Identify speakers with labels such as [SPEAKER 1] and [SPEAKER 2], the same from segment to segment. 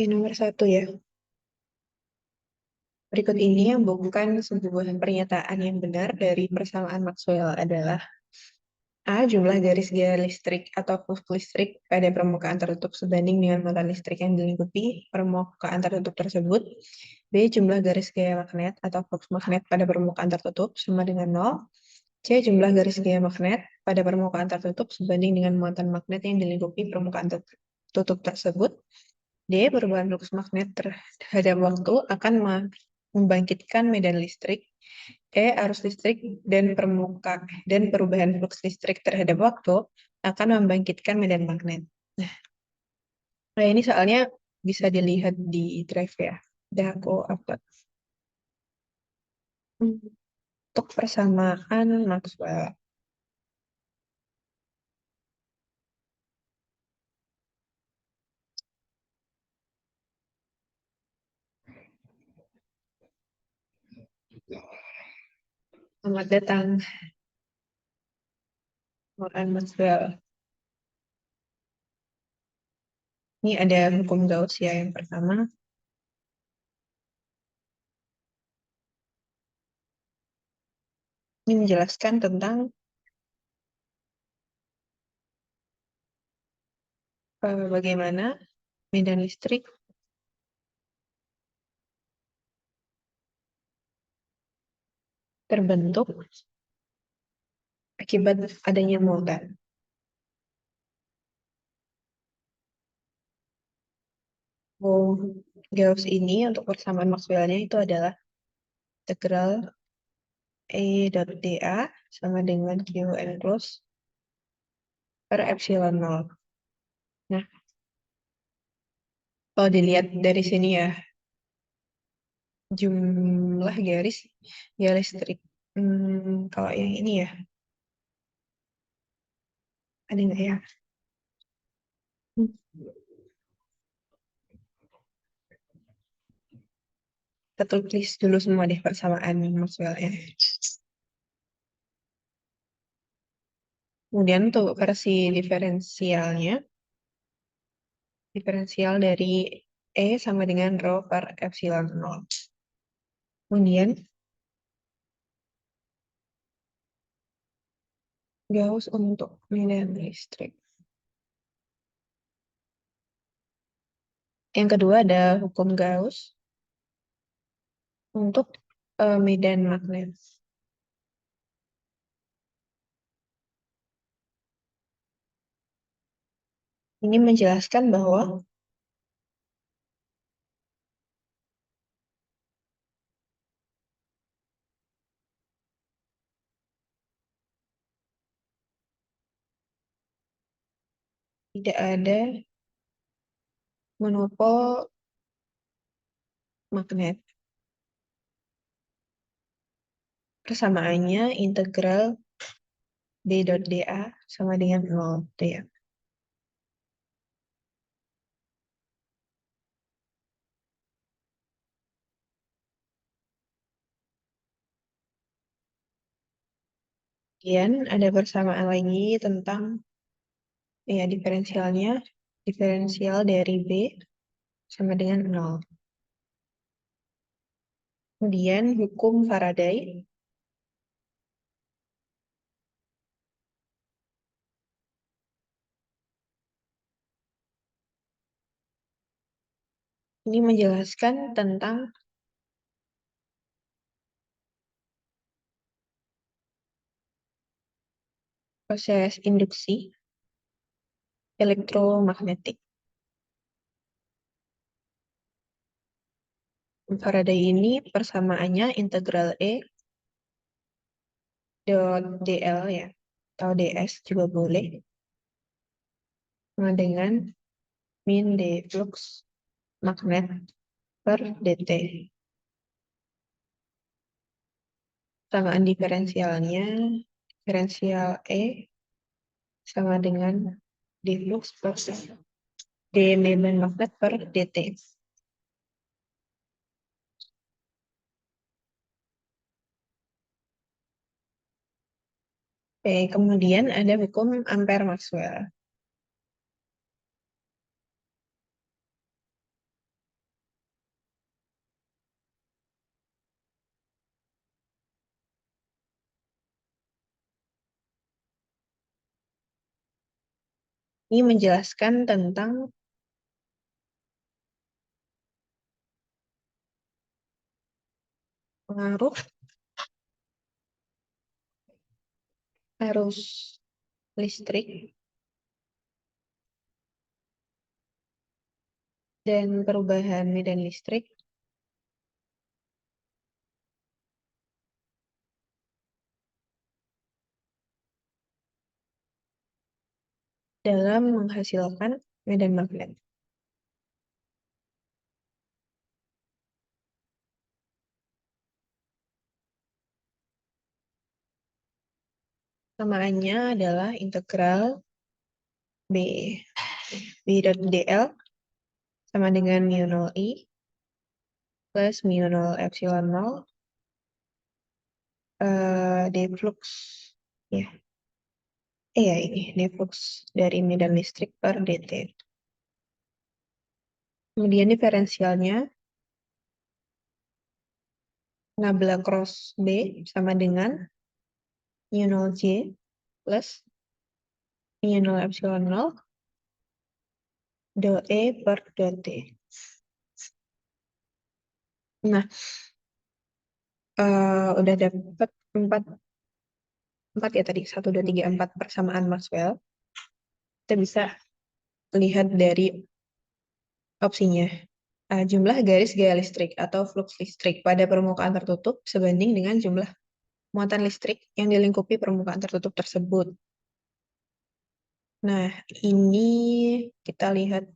[SPEAKER 1] Nomor 1 ya. Berikut ini yang bukan sebuah pernyataan yang benar dari persamaan Maxwell adalah A. Jumlah garis gaya listrik atau flux listrik pada permukaan tertutup sebanding dengan muatan listrik yang dilingkupi permukaan tertutup tersebut. B. Jumlah garis gaya magnet atau flux magnet pada permukaan tertutup sama dengan 0. C. Jumlah garis gaya magnet pada permukaan tertutup sebanding dengan muatan magnet yang dilingkupi permukaan tertutup tersebut. D. Perubahan flux magnet terhadap waktu akan membangkitkan medan listrik. E. Arus listrik dan perubahan flux listrik terhadap waktu akan membangkitkan medan magnet. Nah, ini soalnya bisa dilihat di drive ya. Udah aku upload. Untuk persamaan Maxwell. Selamat datang, Maxwell. Ini ada hukum Gauss ya yang pertama. Ini menjelaskan tentang bagaimana medan listrik terbentuk akibat adanya muatan. Gauss ini untuk persamaan Maxwell-nya itu adalah integral E dot dA sama dengan Qn plus per epsilon 0. Nah, kalau dilihat dari sini ya, jumlah garis ya listrik. Kalau yang ini ya, ada nggak ya? Kita tulis dulu semua deh persamaan Maxwell-nya. Kemudian untuk versi diferensialnya, diferensial dari E sama dengan rho per epsilon 0. Kemudian Gauss untuk medan listrik. Yang kedua ada hukum Gauss untuk medan magnet. Ini menjelaskan bahwa tidak ada monopol magnet. Persamaannya integral D dot dA sama dengan 0 dA. Kemudian ada persamaan lagi tentang ya diferensialnya, diferensial dari B sama dengan 0. Kemudian hukum Faraday. Ini menjelaskan tentang proses induksi elektromagnetik. Faraday ini persamaannya integral E dot dl ya, atau ds juga boleh, sama dengan min d flux magnet per dt. Persamaan diferensialnya, diferensial E sama dengan d flux per d medan magnet per dt. Oke, kemudian ada hukum Ampere-Maxwell. Ini menjelaskan tentang pengaruh arus listrik dan perubahan medan listrik dalam menghasilkan medan magnet. Samaannya adalah integral B. B dot dl sama dengan mu 0 I plus mu 0 epsilon 0 d flux. Ya, ya ini d flux dari medan listrik per dt. Kemudian diferensialnya nabla cross B sama dengan mu 0 J plus mu 0 epsilon 0 del E per del T. Nah, udah dapat empat ya tadi, 1, 2, 3, 4 persamaan Maxwell. Kita bisa lihat dari opsinya. Jumlah garis gaya listrik atau flux listrik pada permukaan tertutup sebanding dengan jumlah muatan listrik yang dilingkupi permukaan tertutup tersebut. Nah, ini kita lihat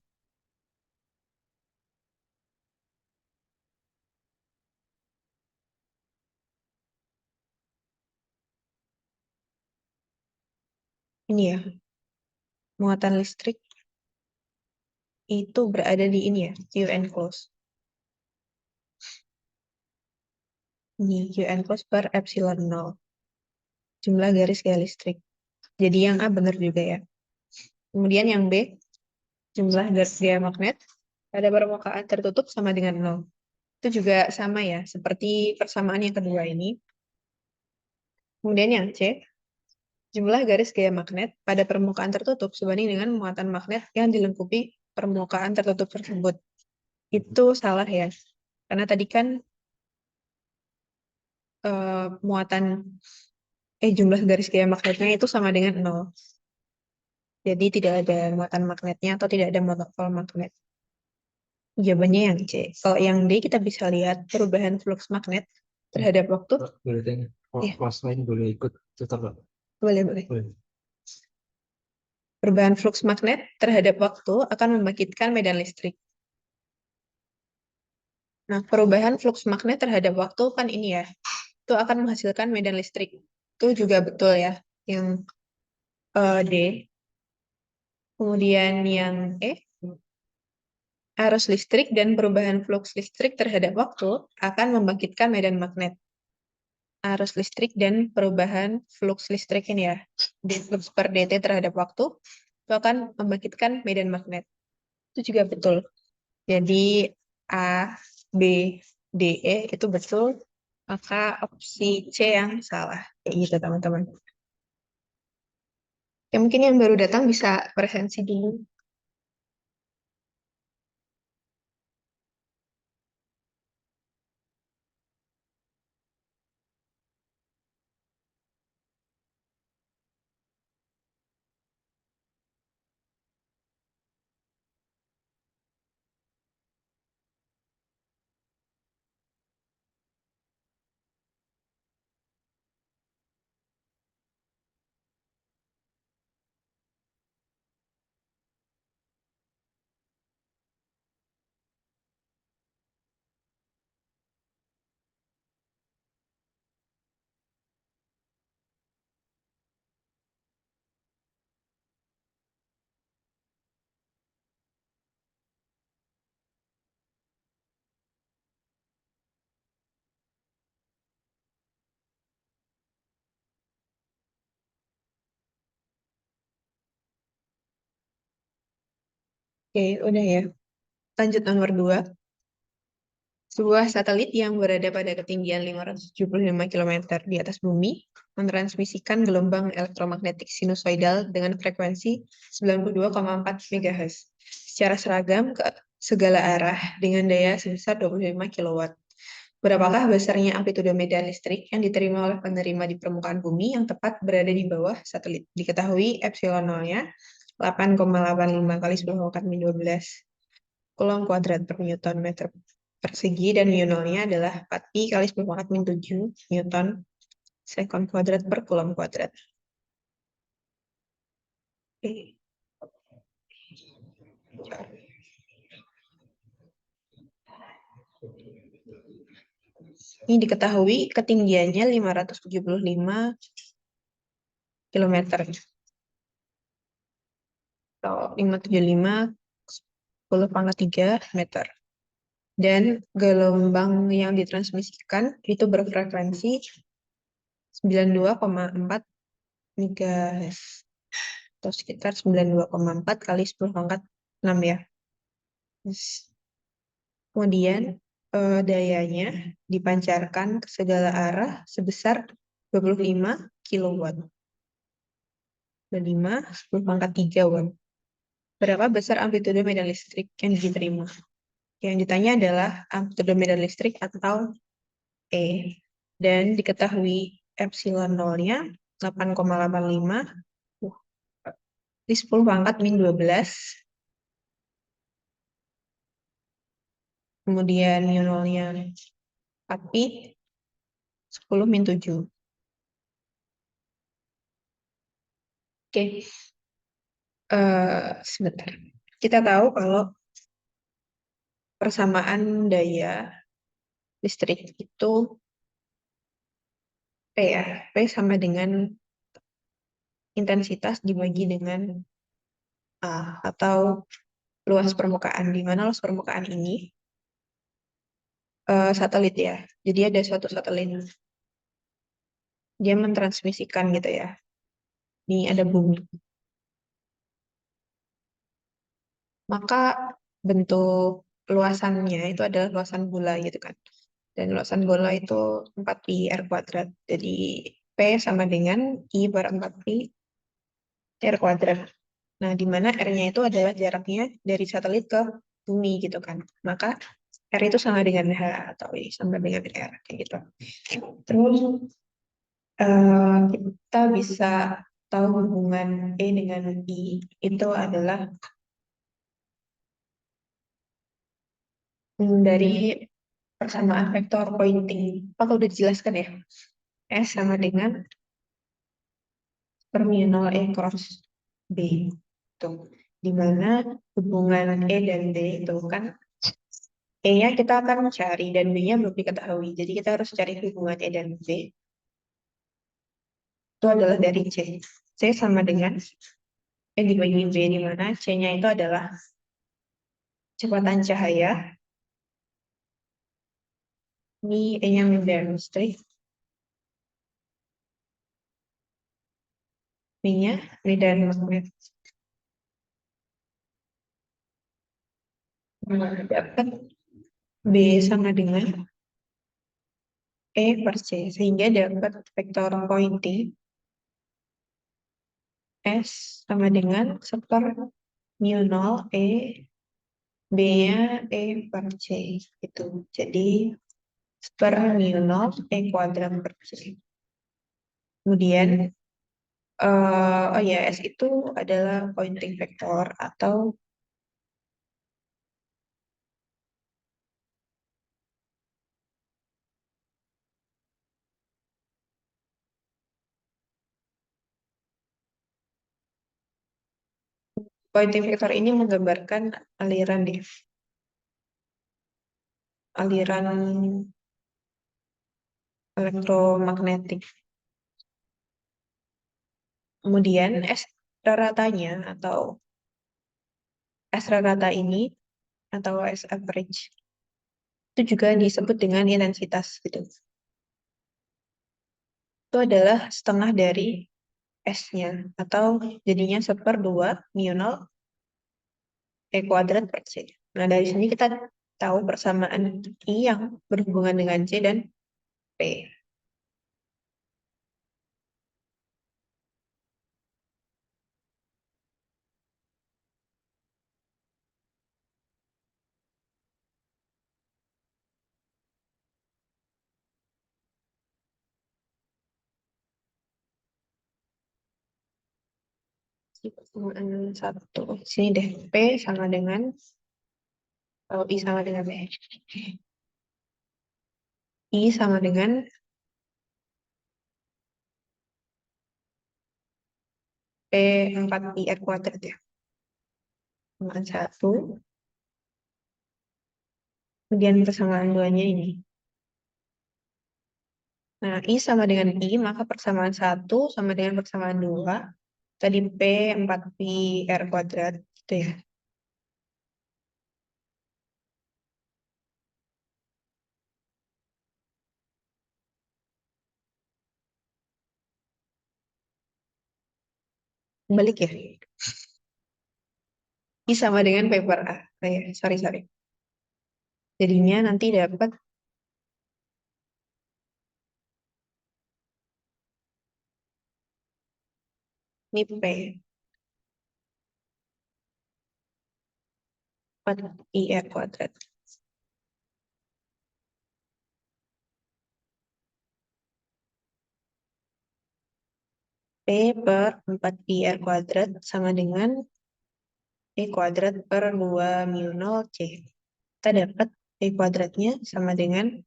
[SPEAKER 1] ini ya, muatan listrik itu berada di ini ya, Q enclosed. Ini Q enclosed per epsilon 0. Jumlah garis gaya listrik. Jadi yang A benar juga ya. Kemudian yang B, jumlah garis gaya magnet pada permukaan tertutup sama dengan 0. Itu juga sama ya, seperti persamaan yang kedua ini. Kemudian yang C, jumlah garis gaya magnet pada permukaan tertutup sebanding dengan muatan magnet yang dilengkapi permukaan tertutup tersebut. Itu salah ya. Karena tadi kan muatan jumlah garis gaya magnetnya itu sama dengan 0. Jadi tidak ada muatan magnetnya atau tidak ada monopol magnet. Jawabannya yang C. Kalau yang D kita bisa lihat perubahan flux magnet terhadap waktu.
[SPEAKER 2] Boleh tanya,
[SPEAKER 1] Iya,
[SPEAKER 2] kelas lain boleh ikut tutor nggak?
[SPEAKER 1] boleh, boleh.
[SPEAKER 2] Boleh.
[SPEAKER 1] Perubahan flux magnet terhadap waktu akan membangkitkan medan listrik. Nah, perubahan flux magnet terhadap waktu kan ini ya, itu akan menghasilkan medan listrik. Itu juga betul ya, yang D. Kemudian yang E, arus listrik dan perubahan flux listrik terhadap waktu akan membangkitkan medan magnet. Arus listrik dan perubahan flux listrik ini ya, d flux per dt terhadap waktu, itu akan membangkitkan medan magnet. Itu juga betul. Jadi A, B, D, E itu betul, maka opsi C yang salah. Kayak gitu teman-teman. Ya, mungkin yang baru datang bisa presensi dulu. Oke, udah ya. Lanjut nomor 2. Sebuah satelit yang berada pada ketinggian 575 km di atas bumi mentransmisikan gelombang elektromagnetik sinusoidal dengan frekuensi 92,4 MHz secara seragam ke segala arah dengan daya sebesar 25 kW. Berapakah besarnya amplitudo medan listrik yang diterima oleh penerima di permukaan bumi yang tepat berada di bawah satelit? Diketahui epsilon nolnya 8,85 kali 10⁻12 Coulomb kuadrat per Newton meter persegi dan mu nolnya adalah 4 pi kali 10⁻7 Newton second kuadrat per Coulomb kuadrat. Oke. Ini diketahui ketinggiannya 575 km atau 575 10⁻3 meter. Dan gelombang yang ditransmisikan itu berfrekuensi 92,4 MHz atau sekitar 92,4 kali 10⁻6 ya. Kemudian dayanya dipancarkan ke segala arah sebesar 25 kW. 25 10⁻3 watt. Berapa besar amplitudo medan listrik yang diterima? Yang ditanya adalah amplitudo medan listrik atau E. Dan diketahui epsilon nolnya 8,85 di 10⁻12. Kemudian mu nolnya 4 pi 10⁻7. Oke. Sebentar. Kita tahu kalau persamaan daya listrik itu P ya. P sama dengan intensitas dibagi dengan A atau luas permukaan. Di mana luas permukaan ini satelit ya. Jadi ada suatu satelit. Dia mentransmisikan gitu ya. Ini ada bumi. Maka bentuk luasannya itu adalah luasan bola gitu kan. Dan luasan bola itu 4 pi R kuadrat. Jadi P sama dengan I per 4 pi R kuadrat. Nah, di mana R-nya itu adalah jaraknya dari satelit ke bumi gitu kan. Maka R itu sama dengan H atau I sama dengan R kayak gitu. Terus kita bisa tahu hubungan E dengan I itu adalah dari persamaan vektor pointing. Apa udah dijelaskan ya? S sama dengan per mu nol E cross B. Tuh. Di mana hubungan E dan D itu kan E-nya kita akan cari dan B-nya belum diketahui. Jadi kita harus cari hubungan E dan B. Itu adalah dari C. C sama dengan E dibagi B, di mana C-nya itu adalah kecepatan cahaya. Ini E-nya medan listrik. B-nya medan magnet. Dapat B sama dengan E per C. Sehingga dapat vektor pointing S sama dengan seper mu nol E, B-nya E per C. Itu. Jadi per mu nol E kuadrat per C. Kemudian, oh ya, S itu adalah pointing vector atau pointing vector ini menggambarkan aliran di aliran elektromagnetik. Kemudian S ratanya atau S rata ini atau S average itu juga disebut dengan intensitas gitu. Itu adalah setengah dari S-nya atau jadinya seper 2 mu nol E kuadrat per C. Nah, dari sini kita tahu persamaan I yang berhubungan dengan C dan P. Persamaan satu. Sini deh. P sama dengan, kalau I sama dengan B. I sama dengan P4IR kuadrat ya. Persamaan satu. Kemudian persamaan duanya ini. Nah, I sama dengan I, maka persamaan satu sama dengan persamaan dua. Tadi P4pi R kuadrat. Gitu ya. Balik ya. I sama dengan P per A. Ya, sorry. Jadinya nanti dapat ini P4IR kuadrat. P per 4IR kuadrat sama dengan P kuadrat per 2 mu 0 C. Kita dapat P kuadratnya sama dengan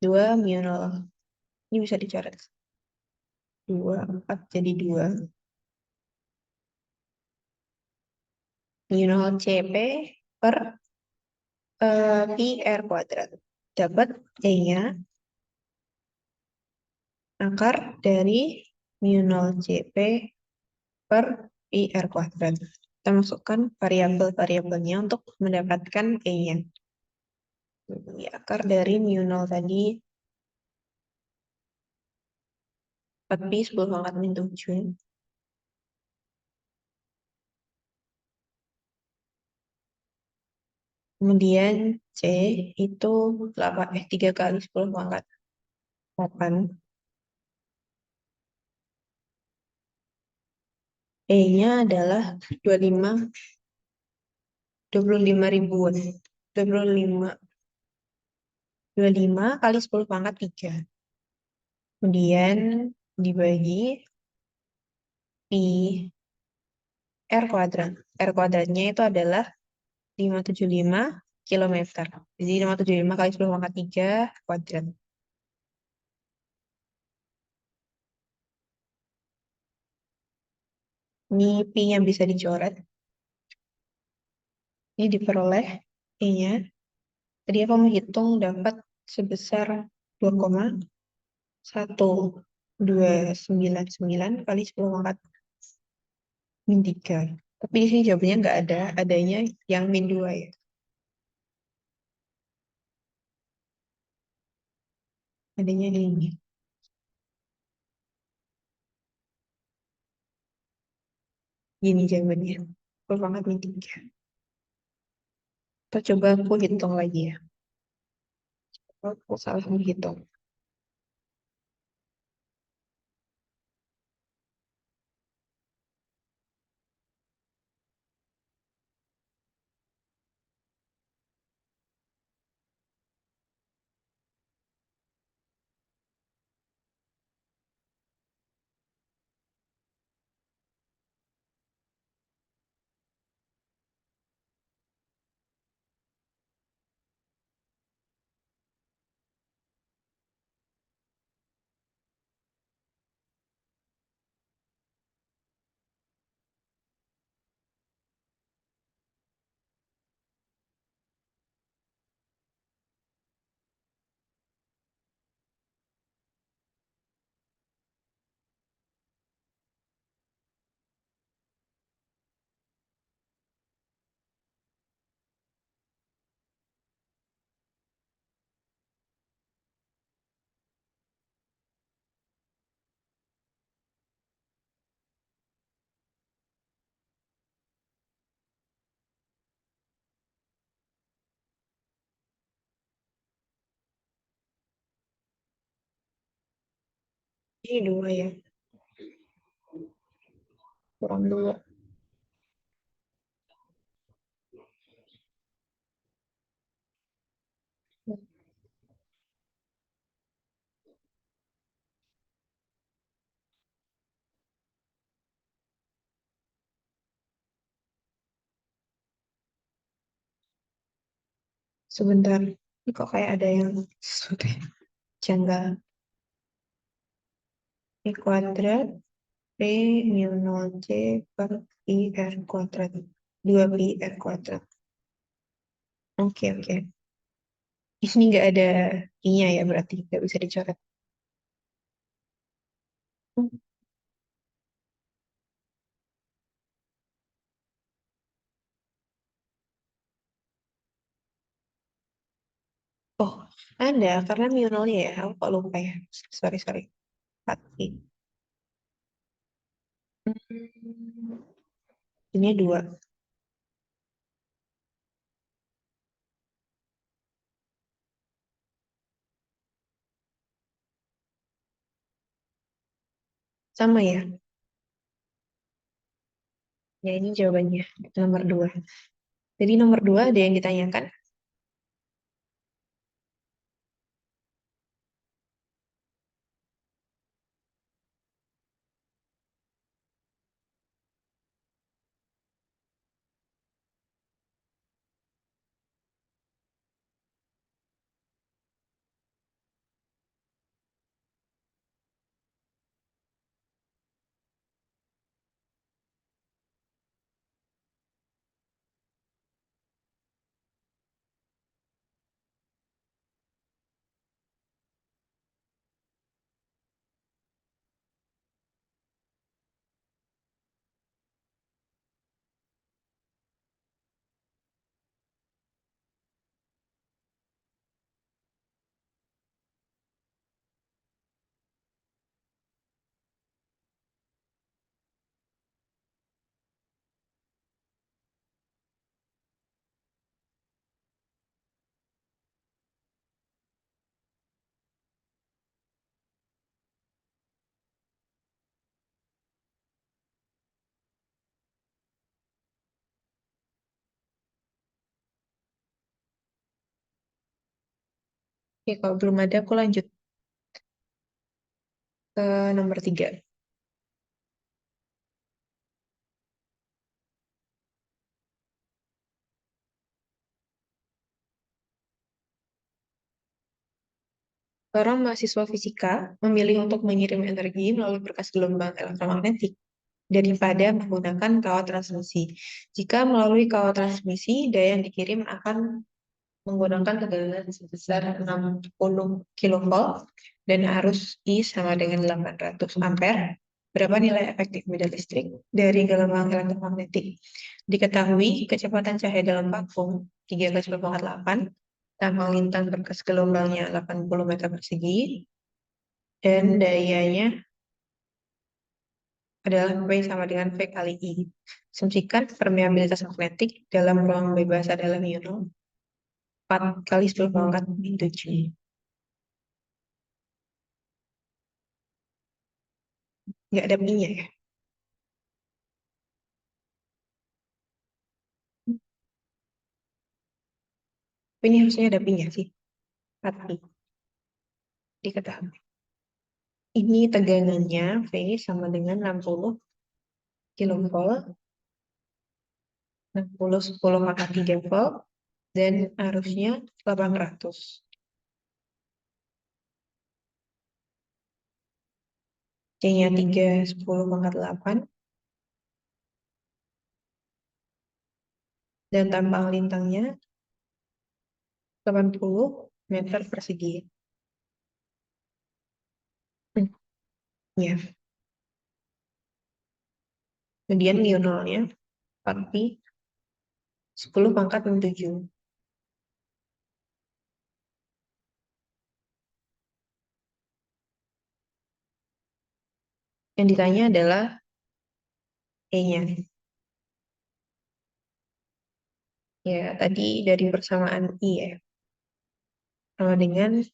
[SPEAKER 1] 2 mu 0. Ini bisa dicoret. 2, 4 jadi 2. Mu 0 CP per pi R kuadrat. Dapat E-nya akar dari mu 0 CP per pi R kuadrat. Kita masukkan variabel-variabelnya untuk mendapatkan E-nya. Jadi akar dari mu 0 tadi 4pi 10 pangkat min 7. Kemudian C itu 3 kali 10 pangkat 8. E-nya adalah 25 ribuan. 25 kali 10 pangkat 3. Kemudian dibagi pi R kuadrat. R kuadratnya itu adalah 575 kilometer. Jadi 575 kali 10 pangkat 3 kuadrat. Ini pi-nya bisa dicoret. Ini diperoleh E-nya. Tadi aku menghitung dapat sebesar 2,1299 kali 10 pangkat min 3. Tapi di sini jawabannya nggak ada, adanya yang min 2 ya. Adanya ini. Gini jawabannya. 10 pangkat min 3. Kita coba aku hitung lagi ya. Aku salah menghitung. Ini 2 ya. Kurang 2. Sebentar. Ini kok kayak ada yang sesuatu yang janggal. I kuadrat P mu 0 C per I R kuadrat. 2 pi R kuadrat. Oke, oke. Ini nggak ada I-nya ya, berarti nggak bisa dicoret. Oh, ada. Karena mu 0-nya ya. Aku kok lupa ya. Sorry, sorry. 4pi. Ini 2. Sama ya. Ya, ini jawabannya. Nomor 2. Jadi nomor 2 ada yang ditanyakan. Oke, kalau belum ada, aku lanjut ke nomor 3. Seorang mahasiswa fisika memilih untuk mengirim energi melalui berkas gelombang elektromagnetik daripada menggunakan kawat transmisi. Jika melalui kawat transmisi, daya yang dikirim akan menggunakan tegangan sebesar 60 kilovolt dan arus I sama dengan 800 ampere. Berapa nilai efektif medan listrik dari gelombang elektromagnetik? Diketahui kecepatan cahaya dalam vakum 3,8, tambang lintang berkas gelombangnya 80 meter persegi, dan dayanya adalah V sama dengan V kali I. Asumsikan permeabilitas magnetik dalam ruang bebas adalah mu 4 kali 10 pangkat min 7. Nggak ada pi-nya ya. Tapi ini harusnya ada pi-nya sih. 4pi diketahui. Ini tegangannya V sama dengan 60 kilovolt, 60 10 pangkat 3 volt, dan arusnya 800. C-nya 3 10 pangkat 8, dan tambang lintangnya 80 meter persegi. Ya. Kemudian mu 0-nya 4pi 10 pangkat 7. Yang ditanya adalah E-nya. Ya, tadi dari persamaan I ya. Sama dengan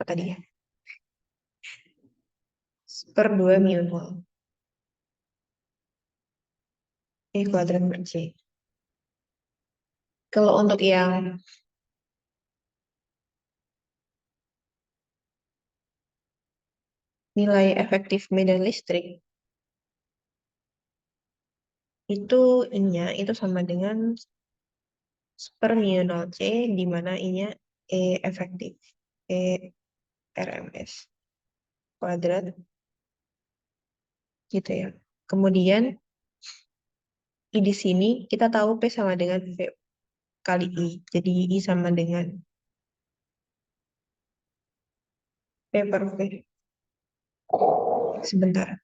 [SPEAKER 1] tadi ya? Per 2 mu nol. Kuadrat per C. Kalau untuk yang nilai efektif medan listrik, itu I-nya itu sama dengan per mu nol C, di mana I-nya efektif. E RMS kuadrat, gitu ya. Kemudian, I di sini kita tahu P sama dengan V kali I. Jadi I sama dengan P per V. Sebentar.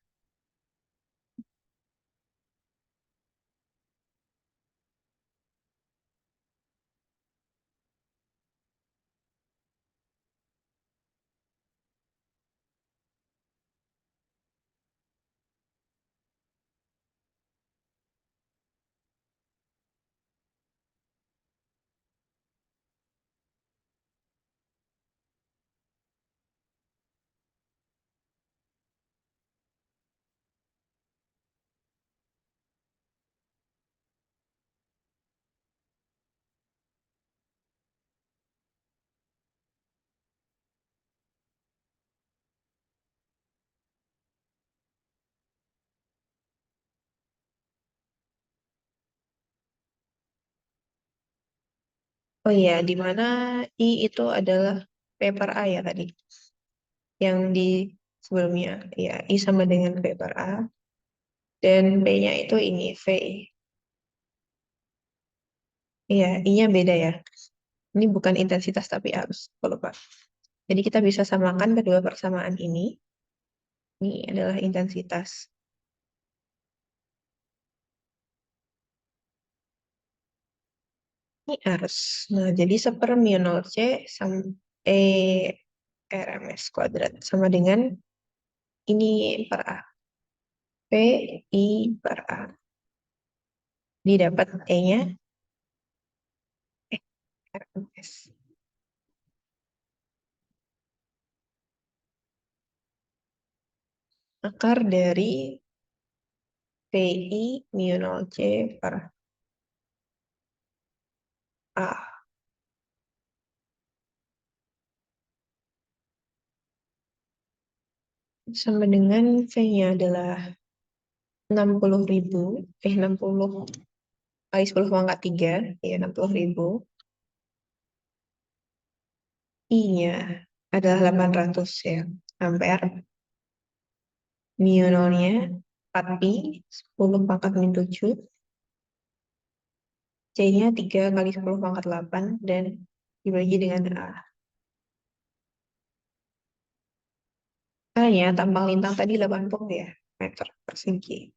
[SPEAKER 1] Oh iya, di mana I itu adalah P per A ya tadi. Yang di sebelumnya. Ya, I sama dengan P per A. Dan B-nya itu ini, V. Iya, I-nya beda ya. Ini bukan intensitas tapi arus. Kalau lupa. Jadi kita bisa samakan kedua persamaan ini. Ini adalah intensitas. Ini arus. Nah, jadi seper mu nol C sama E RMS kuadrat. Sama dengan ini per A. P I per A. Didapat E-nya RMS. Akar dari PI mu nol C per A. Sama dengan V-nya adalah 60.000. 60 kali 10 pangkat 3. Ya, 60.000. I-nya adalah 800 ya, ampere. Mu nolnya 4 pi, 10 pangkat min 7. C-nya 3 kali 10 pangkat 8 dan dibagi dengan A. A-nya tambang lintang tadi 80 ya, meter persegi.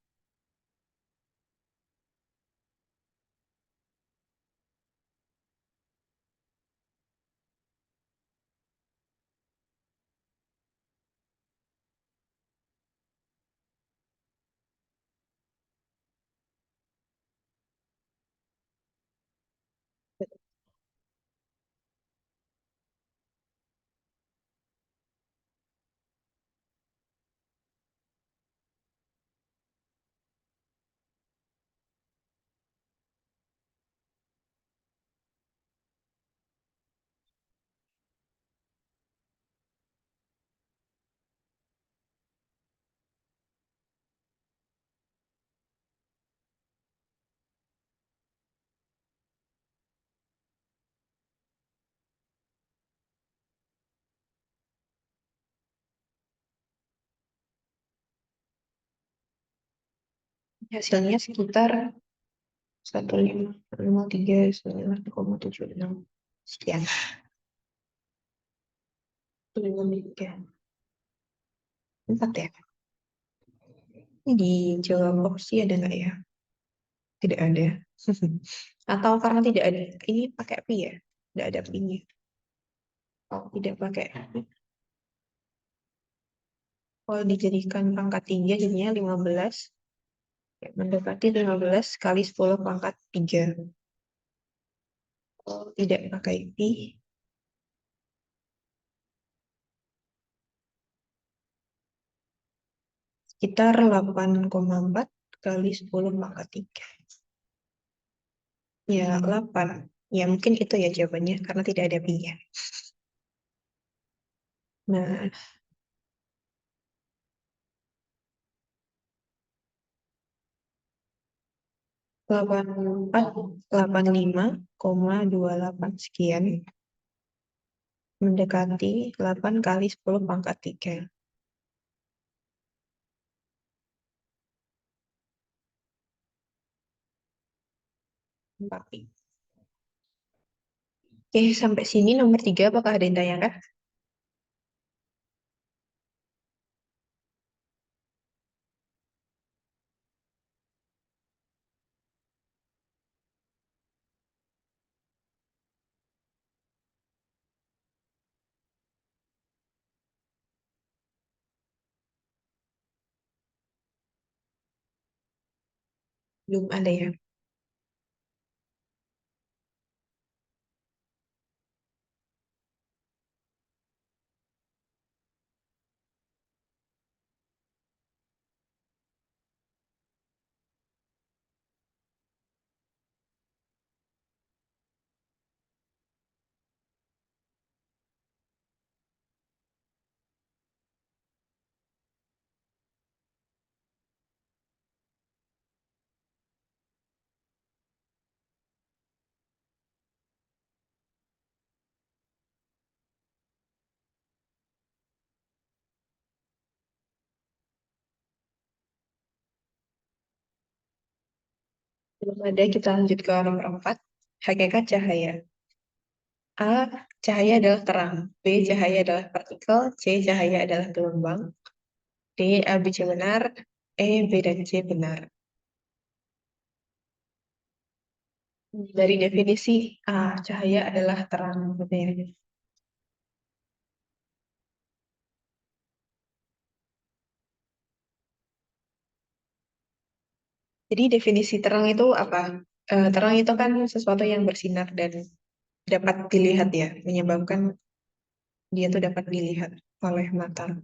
[SPEAKER 1] Hasilnya sekitar 1553,76 sekian. 153. 4 ya. Ini di jawab opsi ada nggak ya? Tidak ada. Atau karena tidak ada. Ini pakai pi ya? Tidak ada pi-nya. Oh, tidak pakai. Kalau dijadikan pangkat 3 jadinya 15. Ya, mendapati 15 kali 10 pangkat 3. Kalau tidak pakai pi, sekitar 8,4 kali 10 pangkat 3. Ya, 8. Ya, mungkin itu ya jawabannya, karena tidak ada pi-nya. Nah, 84,85,28 sekian mendekati 8 kali 10 pangkat 3. Tapi, oke, sampai sini nomor 3, apakah ada yang tanyakan? Belum ada ya. Belum ada, kita lanjut ke nomor 4. Hakikat cahaya. A. Cahaya adalah terang. B. Cahaya adalah partikel. C. Cahaya adalah gelombang. D. A, B, C benar. E, B, dan C benar. Dari definisi A. Cahaya adalah terang. Benar. Jadi definisi terang itu apa? Terang itu kan sesuatu yang bersinar dan dapat dilihat ya. Menyebabkan dia tuh dapat dilihat oleh mata.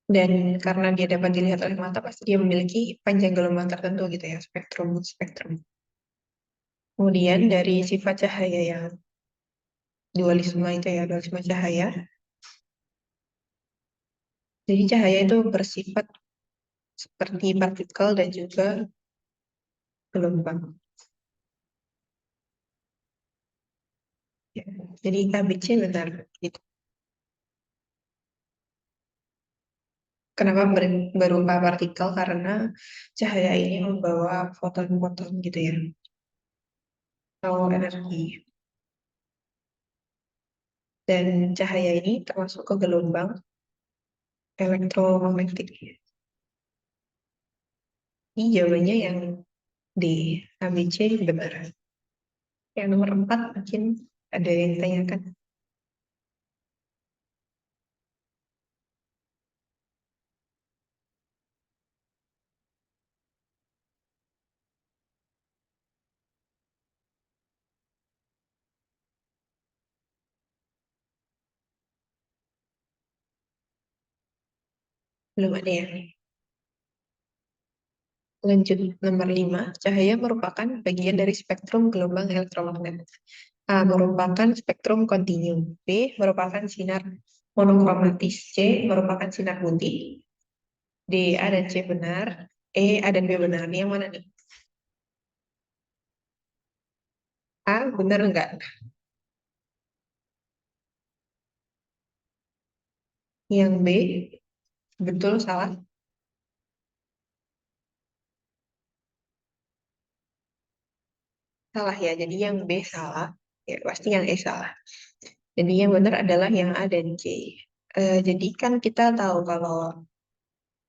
[SPEAKER 1] Dan karena dia dapat dilihat oleh mata, pasti dia memiliki panjang gelombang tertentu gitu ya, spektrum. Kemudian dari sifat cahaya yang dualisme itu ya, dualisme cahaya. Jadi cahaya itu bersifat seperti partikel dan juga gelombang. Ya. Jadi KBC benar. Gitu. Kenapa berupa partikel? Karena cahaya ini membawa foton-foton gitu ya, atau energi. Dan cahaya ini termasuk ke gelombang elektromagnetik. Ini jawabannya yang D, ABC benar. Yang nomor 4 mungkin ada yang ditanyakan. Belum ada ya. Lanjut nomor 5. Cahaya merupakan bagian dari spektrum gelombang elektromagnet. A. Merupakan spektrum kontinu. B. Merupakan sinar monokromatis. C. Merupakan sinar putih. D. A dan C benar. E. A dan B benar. Yang mana nih? A. Benar enggak? Yang B. Betul salah? Salah ya. Jadi yang B salah. Ya, pasti yang E salah. Jadi yang benar adalah yang A dan C. Jadi kan kita tahu kalau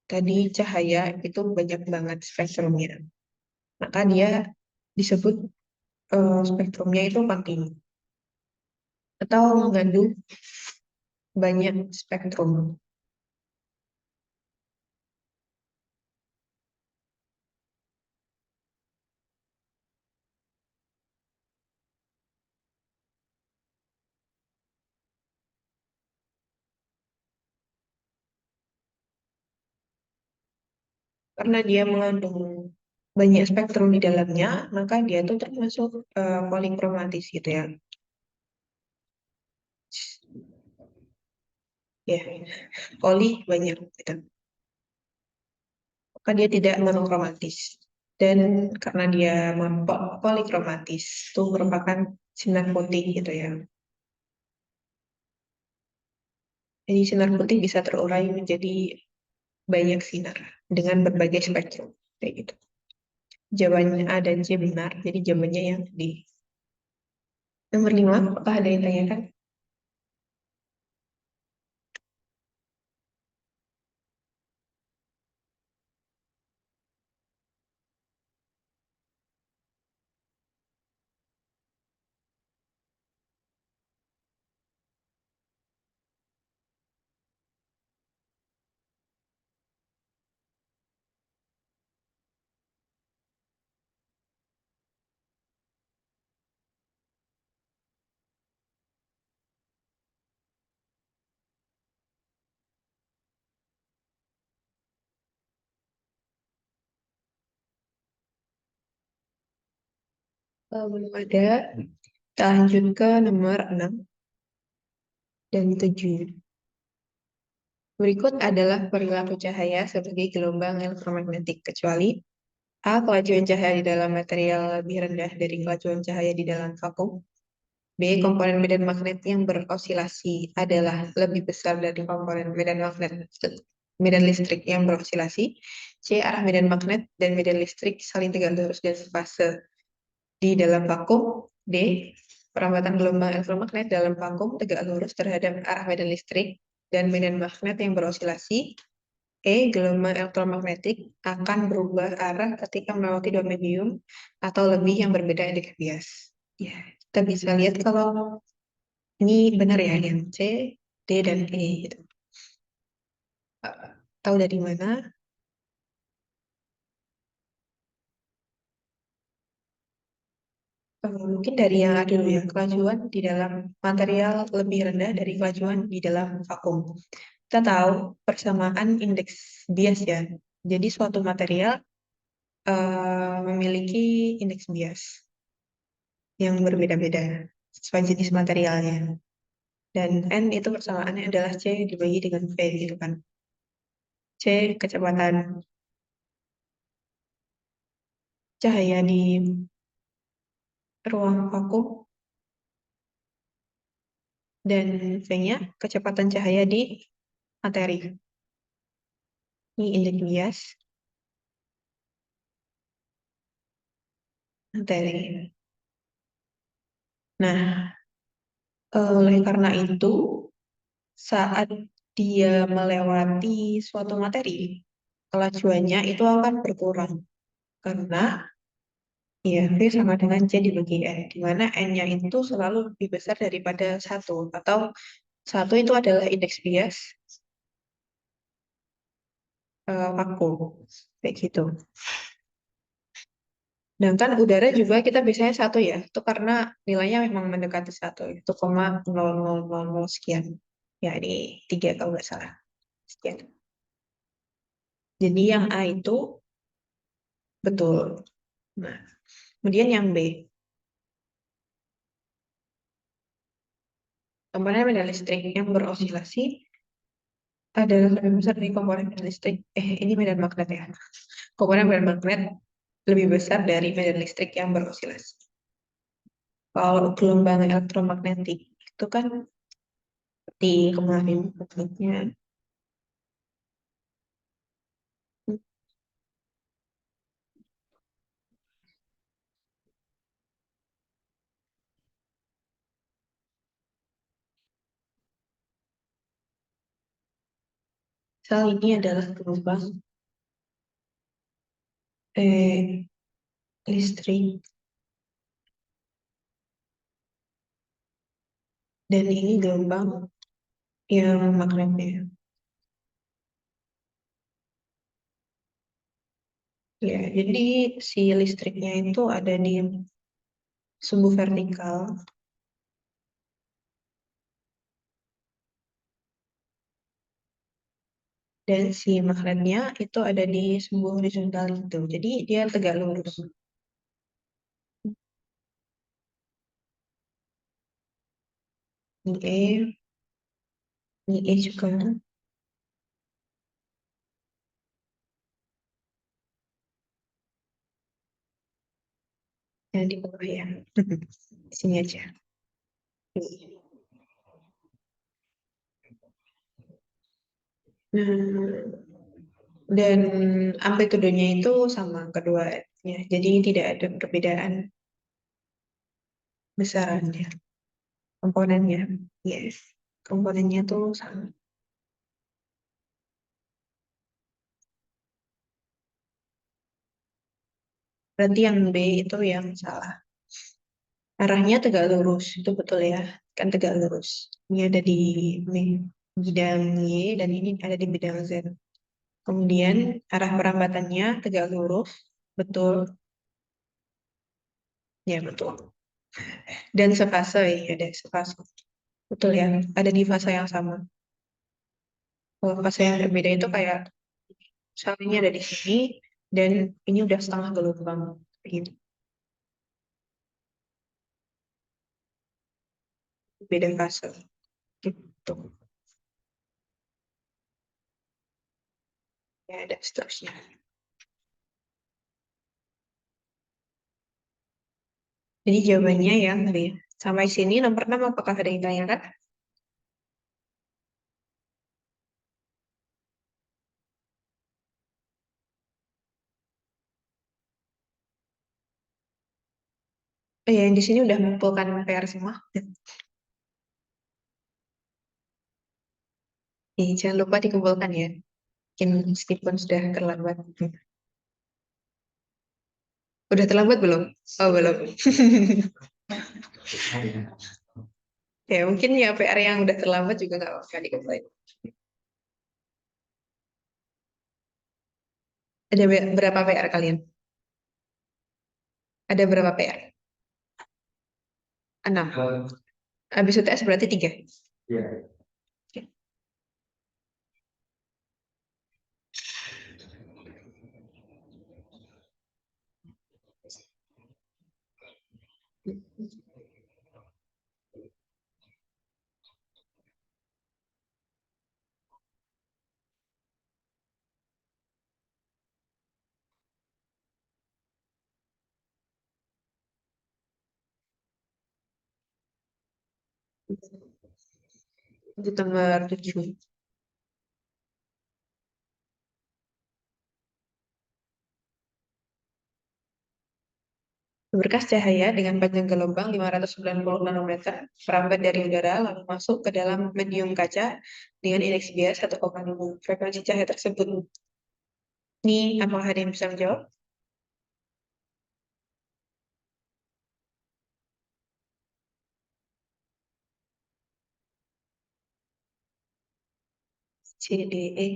[SPEAKER 1] tadi cahaya itu banyak banget spektrumnya. Maka dia disebut spektrumnya itu kontinu atau mengandung banyak spektrum. karena dia mengandung banyak spektrum di dalamnya, maka dia tuh termasuk polikromatis gitu ya. Ya, poli banyak gitu. Maka dia tidak monokromatis. Dan karena dia polikromatis, itu merupakan sinar putih gitu ya. Jadi sinar putih bisa terurai menjadi banyak sinar dengan berbagai spektrum kayak gitu. Jawabannya A dan C benar, jadi jawabannya yang di nomor 5. Apakah ada yang tanyakan? Belum ada. Kita lanjut ke nomor 6 dan 7. Berikut adalah perilaku cahaya sebagai gelombang elektromagnetik, kecuali A. Kelajuan cahaya di dalam material lebih rendah dari kelajuan cahaya di dalam vakum. B. Komponen medan magnet yang berosilasi adalah lebih besar dari komponen medan listrik yang berosilasi. C. Arah medan magnet dan medan listrik saling tegak lurus dan sefase di dalam vakum. D. Perambatan gelombang elektromagnet dalam vakum tegak lurus terhadap arah medan listrik dan medan magnet yang berosilasi. Gelombang elektromagnetik akan berubah arah ketika melewati dua medium atau lebih yang berbeda indeks bias. Ya, kita bisa lihat kalau ini benar ya, yang C, D, dan E gitu. Tahu dari mana? Mungkin dari yang ada dulu ya, kelajuan di dalam material lebih rendah dari kelajuan di dalam vakum. Kita tahu persamaan indeks bias ya. Jadi suatu material memiliki indeks bias yang berbeda-beda sesuai jenis materialnya. Dan N itu persamaannya adalah C dibagi dengan V gitu kan. C kecepatan cahaya di ruang vakum dan V-nya kecepatan cahaya di materi. Ini indeks bias materi. Nah, oleh karena itu, saat dia melewati suatu materi, kelajuannya itu akan berkurang. Karena ya, V sama dengan C dibagi N, di mana N-nya itu selalu lebih besar daripada 1, atau 1 itu adalah indeks bias vakum, kayak gitu. Sedangkan udara juga kita biasanya 1 ya, itu karena nilainya memang mendekati 1, itu 0,0000 sekian. Ya, ini 3 kalau nggak salah. Sekian. Jadi yang A itu betul. Nah, kemudian yang B. Komponen medan listrik yang berosilasi adalah lebih besar dari komponen medan listrik. Ini medan magnet ya. Komponen medan magnet lebih besar dari medan listrik yang berosilasi. Kalau gelombang elektromagnetik itu kan di kemarin magnetnya. Misal ini adalah gelombang listrik dan ini gelombang yang magnetnya. Ya, jadi si listriknya itu ada di sumbu vertikal. Dan si magnetnya itu ada di sebuah horizontal gitu. Jadi dia tegak lurus. Ini E, ini E juga. Yang di bawah ya. Sini aja. Ini. Nah, dan amplitudenya itu sama keduanya. Jadi tidak ada perbedaan besarannya, komponennya. Yes, komponennya tuh sama. Berarti yang B itu yang salah. Arahnya tegak lurus, itu betul ya. Kan tegak lurus. Ini ada di bidang Y dan ini ada di bidang Z. Kemudian arah perambatannya tegak lurus, betul. Ya, betul. Dan sefase, ya ada sefase. Betul ya, ada di fase yang sama. Kalau fase yang berbeda itu kayak misalnya ada di sini dan ini udah setengah gelombang. Begitu. Beda fase. Gitu. Ya, ada seterusnya. Jadi jawabannya yang B. Sampai sini nomor 6 apakah ada yang ditanyakan? Yang di sini udah mengumpulkan PR semua. Jangan lupa dikumpulkan ya. Mungkin meskipun sudah terlambat. Udah terlambat belum? Oh, belum. Ya, mungkin ya PR yang udah terlambat juga nggak apa-apa dikumpulin. Ada berapa PR kalian? Ada berapa PR? 6. Habis UTS berarti 3. Itu nomor 7. Berkas cahaya dengan panjang gelombang 590 nanometer merambat dari udara lalu masuk ke dalam medium kaca dengan indeks bias 1,5. Frekuensi cahaya tersebut. Ini apakah ada yang bisa menjawab? C, D, E.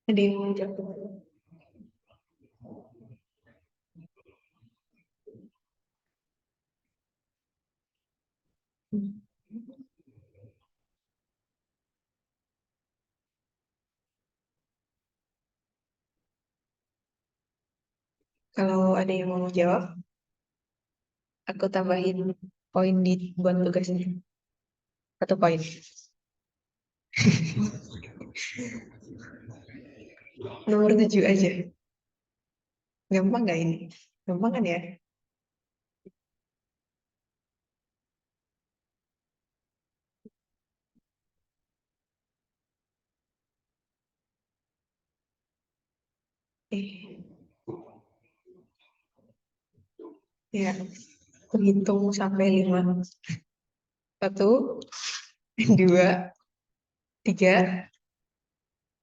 [SPEAKER 1] Ada yang mau menjawab? Kalau ada yang mau menjawab, aku tambahin poin di buat tugasnya. 1 poin. Nomor 7 aja. Gampang nggak ini? Gampang kan ya? Eh, ya. Hitung sampai 5. Satu, dua, tiga,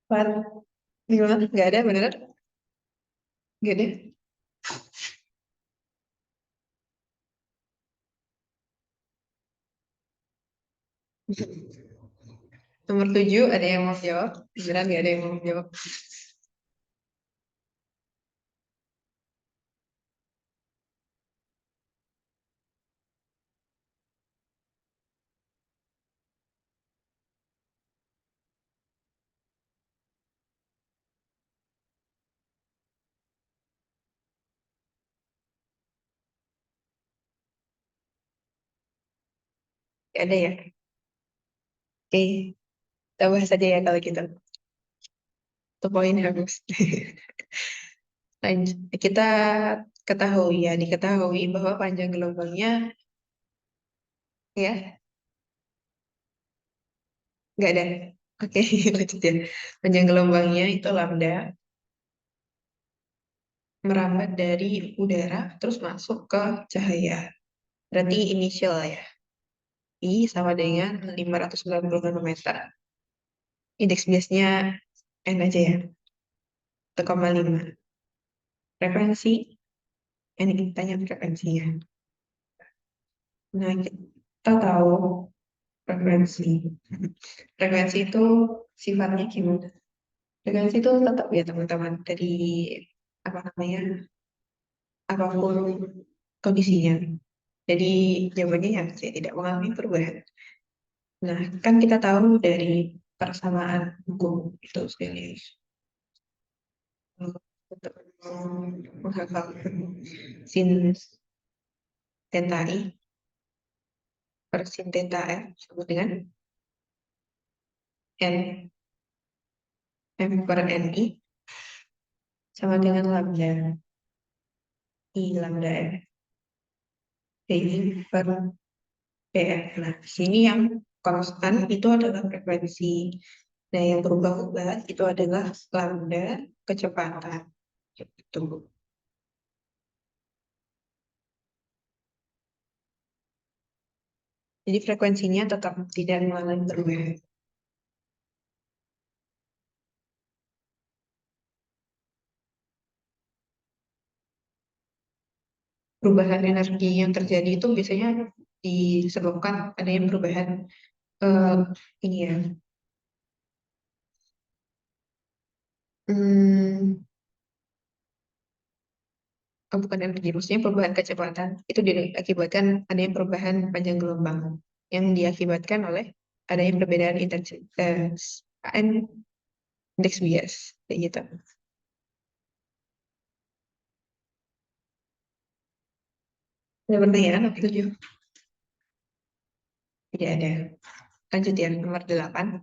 [SPEAKER 1] empat, lima. Nggak ada, bener? Nggak ada. Nomor 7, ada yang mau jawab? Beneran nggak ada yang mau jawab? Nggak ada ya? Oke, kita bahas aja ya kalau gitu. Satu poin habis. Lanjut. Kita ketahui ya, diketahui bahwa panjang gelombangnya, ya, nggak ada. Oke, lanjut ya. Panjang gelombangnya itu lambda, merambat dari udara, terus masuk ke cahaya. Berarti initial ya. I sama dengan 590 nanometer. Indeks biasnya N aja ya, 1,5. Frekuensi, ini kita tanya frekuensinya. Nah, kita tahu frekuensi. Frekuensi itu sifatnya gimana? Frekuensi itu tetap ya teman-teman, dari apa namanya, apapun kondisinya. Jadi jawabannya ya saya tidak mengalami perubahan. Nah, kan kita tahu dari persamaan hukum itu sendiri. Untuk menghafal sin theta i per sin theta f sama dengan n m per n i sama dengan lambda i lambda f di per pf. Nah, di sini yang konstan itu adalah frekuensi. Nah, yang berubah-ubah itu adalah lambda kecepatan. Gitu. Jadi frekuensinya tetap tidak mengalami perubahan. Perubahan energi yang terjadi itu biasanya disebabkan adanya perubahan eh, ini ya. Hmm, bukan energi, maksudnya perubahan kecepatan itu diakibatkan adanya perubahan panjang gelombang yang diakibatkan oleh adanya perbedaan intensitas indeks bias kayak gitu. Ada pertanyaan apa tujuh? Tidak ada. Lanjut ya, nomor 8.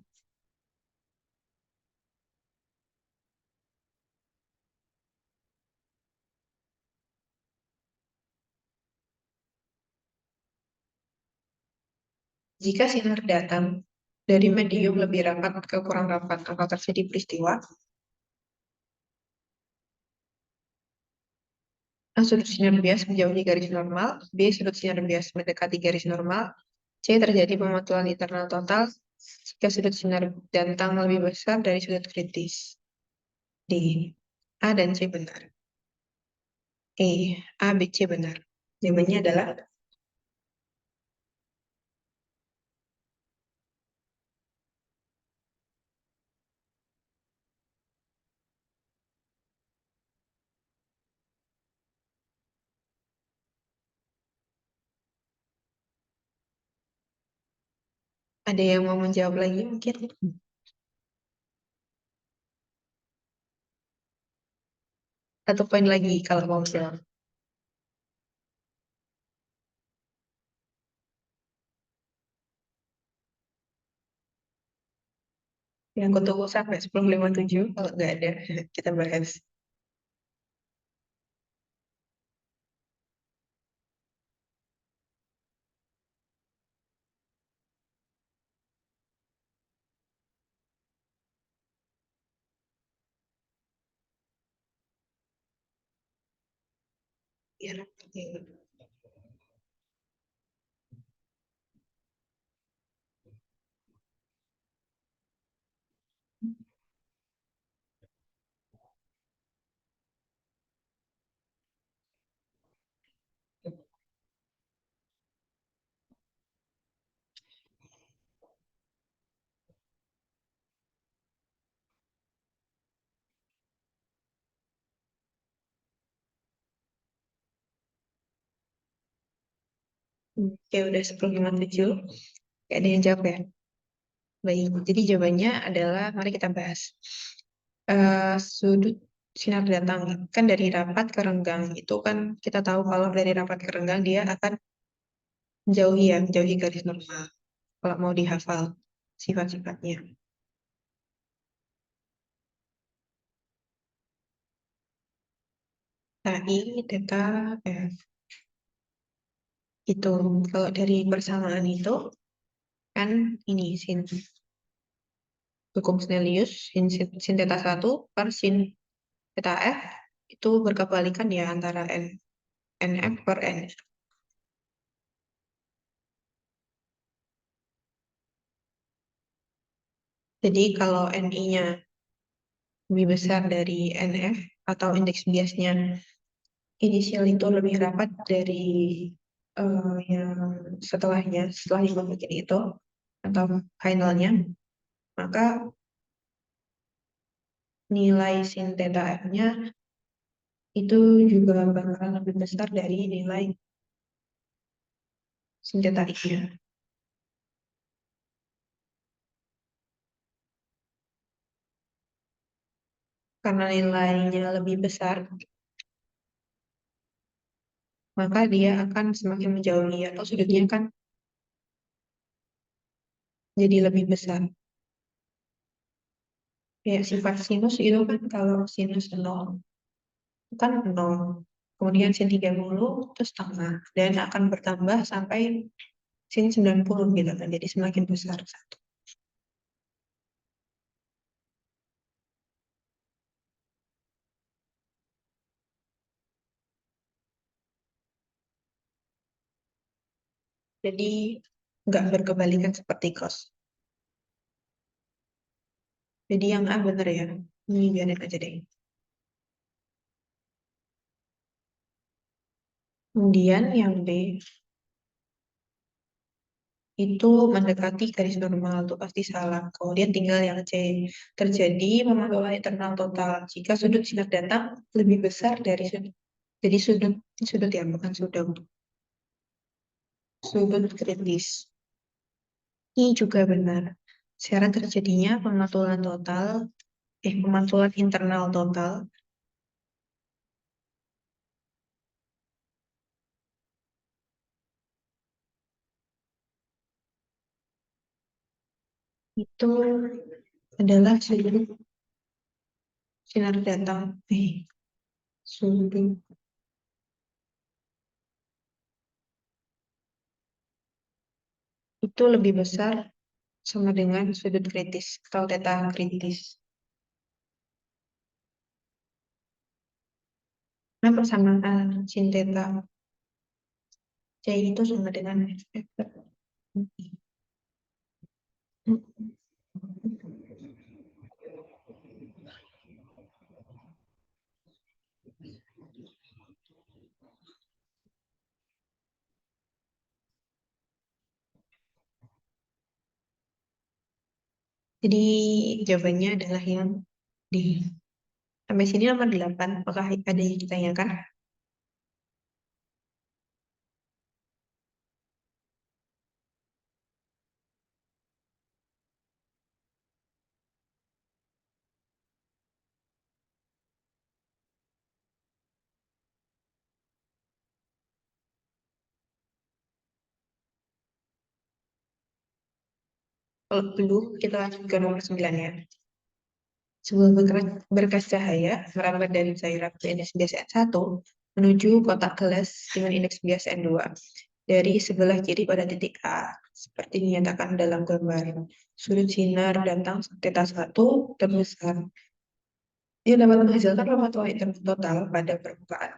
[SPEAKER 1] Jika sinar datang dari medium lebih rapat ke kurang rapat, akan terjadi peristiwa A. Sudut sinar bias menjauhi garis normal, B. Sudut sinar bias mendekati garis normal, C. Terjadi pemantulan internal total jika sudut sinar datang lebih besar dari sudut kritis. D. A dan C benar. E. A, B, C benar. Jawabannya adalah ada yang mau menjawab lagi mungkin? Satu poin lagi kalau mau jawab. Yang aku tunggu sampai 10.57, kalau nggak ada, kita bahas. Ya, oke. Oke, udah 10.57. Gak ada yang jawab ya? Baik, jadi jawabannya adalah, mari kita bahas. Sudut sinar datang. Kan dari rapat ke renggang, itu kan kita tahu kalau dari rapat ke renggang, dia akan menjauhi ya, menjauhi garis normal. Kalau mau dihafal sifat-sifatnya. KI, data, F. Itu, kalau dari persamaan itu, kan ini, hukum Snellius, sin theta 1 per sin theta F, itu berkebalikan ya antara NF per N. Jadi kalau NI-nya lebih besar dari NF atau indeks biasnya inisial itu lebih rapat dari yang setelahnya, setelah yang membuat itu atau finalnya, maka nilai sin theta F-nya itu juga bakalan lebih besar dari nilai sin theta I-nya. Karena nilainya lebih besar, maka dia akan semakin menjauhi atau sudutnya kan jadi lebih besar. Kayak sifat sinus itu kan kalau sinus 0 itu kan 0. Kemudian sin 30 itu setengah. Dan akan bertambah sampai sin 90 gitu kan. Jadi semakin besar satu. Jadi nggak berkebalikan seperti cos. Jadi yang A bener ya. Ini biarin aja deh. Kemudian yang B itu mendekati garis normal itu pasti salah. Kemudian tinggal yang C. Terjadi pemantauan internal total jika sudut sinar datang lebih besar dari sudut. Jadi sudut sudut ya bukan sudut. Sudut kritis. Ini juga benar. Sekarang terjadinya pemantulan internal total itu adalah sudut sinar datang. Sudut itu lebih besar sama dengan sudut kritis atau theta kritis. Nah, persamaan sin theta C itu sama dengan F. Jadi jawabannya adalah yang di sampai sini nomor 8. Apakah ada yang ditanyakan? Kalau belum, kita lanjut ke nomor 9 ya. Sebuah berkas cahaya merambat dari cairan indeks biasa N1 menuju kotak gelas dengan indeks biasa N2 dari sebelah kiri pada titik A, seperti dinyatakan dalam gambar. Sudut sinar datang θ1 terbesar. Dia dapat menghasilkan pemantauan internet total pada permukaan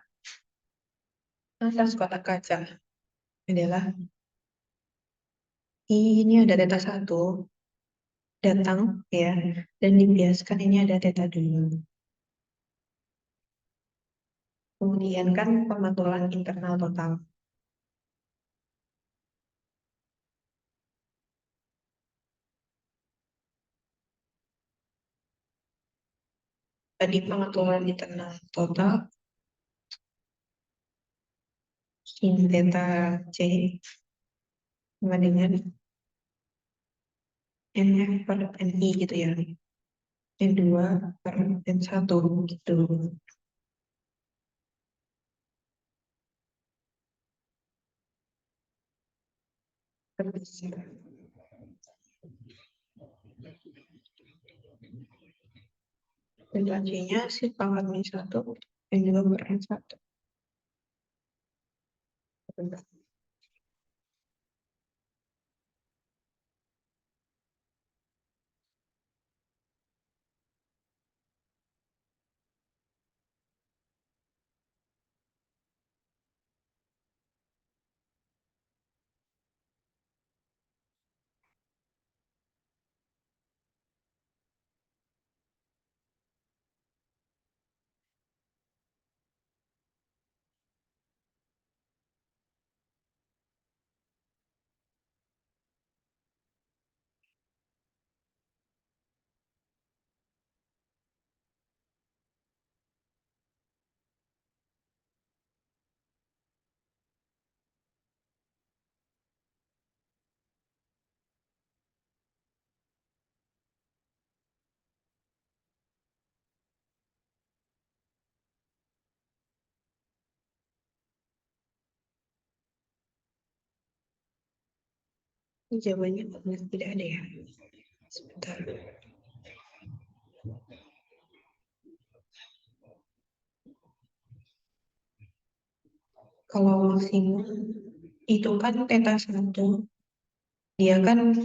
[SPEAKER 1] atas kotak kaca adalah ini ada θ1 datang ya, dan dibiaskan ini ada θ2. Kemudian kan pemantauan internal total. Tadi pengaturan internal total sin theta C sama dengan NF per NI gitu ya. N2 per N1 gitu. Terbesar. Dan C-nya si pangkat N1 N2 per N1. Jawabannya benar tidak ada ya. Sebentar. Kalau maksimum itu kan θ1, dia kan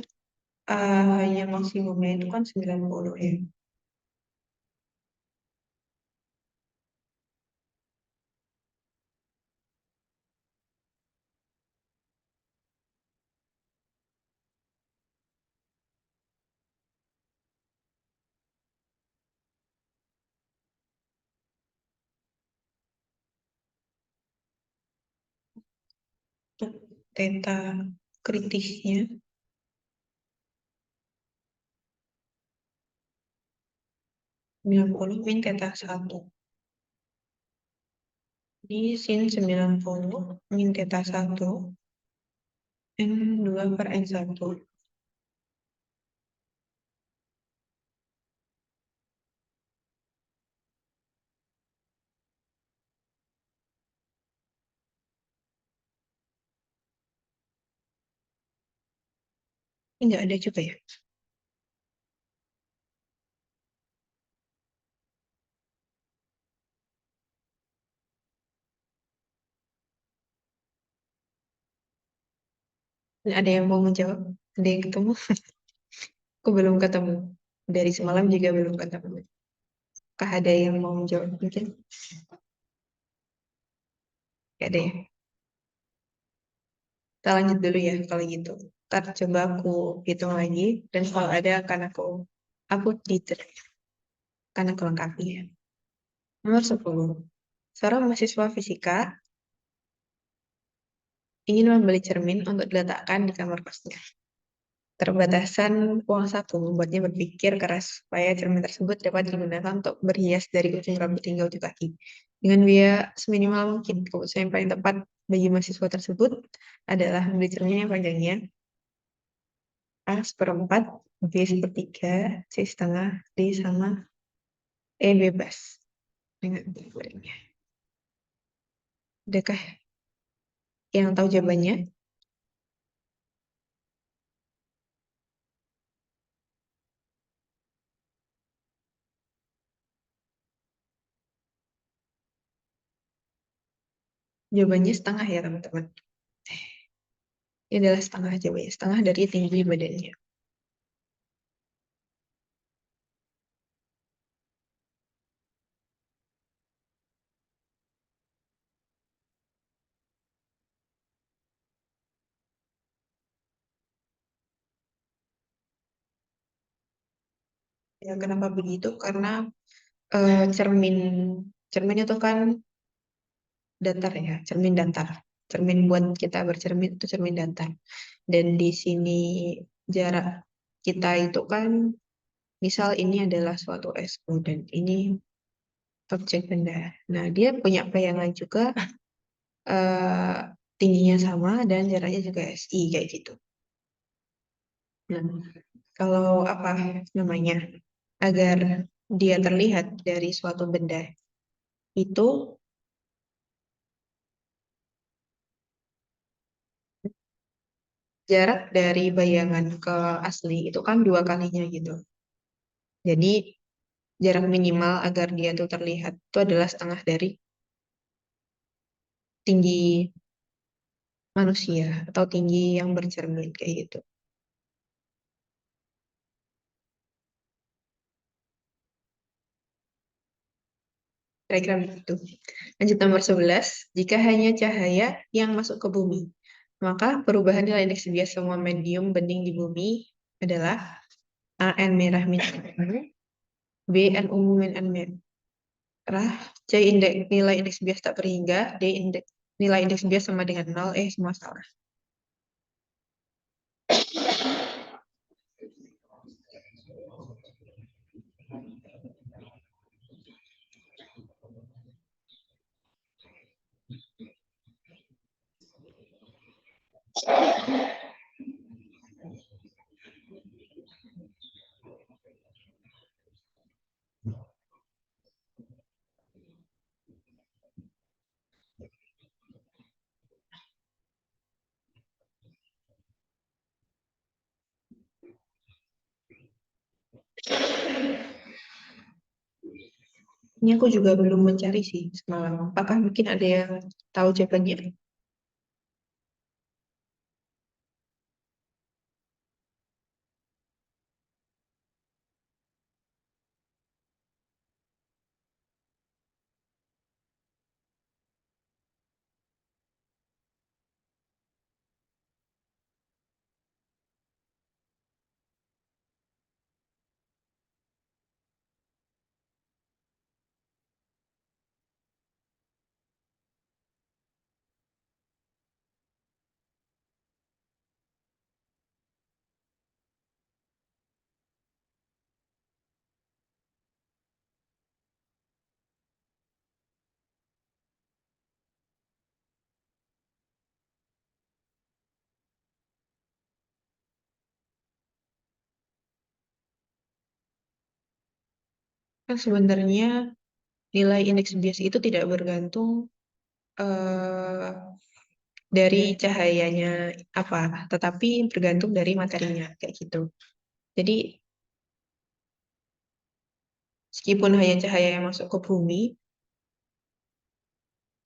[SPEAKER 1] yang maksimumnya itu kan 90 ya. Theta kritisnya 90 min θ1. Di sin 90 min θ1 N2 per N1. Enggak ada juga ya. Ada yang mau menjawab? Ada yang ketemu? Aku belum ketemu. Dari semalam juga belum ketemu. Kah ada yang mau menjawab mungkin? Gak ada ya. Kita lanjut dulu ya kalau gitu. Ntar coba aku hitung lagi. Dan kalau ada akan aku detail. Akan aku lengkapi ya. Nomor 10. Seorang mahasiswa fisika ingin membeli cermin untuk diletakkan di kamar kosnya. Terbatasan uang saku membuatnya berpikir keras supaya cermin tersebut dapat digunakan untuk berhias dari ujung rambut hingga ujung kaki. Dengan biaya seminimal mungkin, keputusan yang paling tepat bagi mahasiswa tersebut adalah membeli cermin yang panjangnya A seperempat, B sepertiga, C setengah, D sama, E bebas. Dengan berikutnya. Adakah yang tahu jawabannya? Jawabannya setengah ya teman-teman. Ini adalah setengah jawabannya, setengah dari tinggi badannya. Ya, kenapa begitu? Karena cermin cermin itu kan datar ya, cermin datar. Cermin buat kita bercermin itu cermin datar. Dan di sini jarak kita itu kan, misal ini adalah suatu SO dan ini objek benda. Nah, dia punya bayangan juga, eh, tingginya sama dan jaraknya juga SI kayak gitu. Nah, kalau apa namanya, agar dia terlihat dari suatu benda itu, jarak dari bayangan ke asli itu kan dua kalinya gitu. Jadi jarak minimal agar dia tuh terlihat itu adalah setengah dari tinggi manusia atau tinggi yang bercermin kayak gitu. Kira-kira begitu. Lanjut nomor 11. Jika hanya cahaya yang masuk ke bumi, maka perubahan nilai indeks bias semua medium bening di bumi adalah A n merah min N, B n ungu min N merah, C nilai indeks bias tak berhingga, D nilai indeks bias sama dengan 0, semua salah. Ini aku juga belum mencari sih semalam. Apakah mungkin ada yang tahu jawabannya? Kan sebenarnya nilai indeks bias itu tidak bergantung eh, dari cahayanya apa, tetapi bergantung dari materinya kayak gitu. Jadi meskipun hanya cahaya yang masuk ke bumi,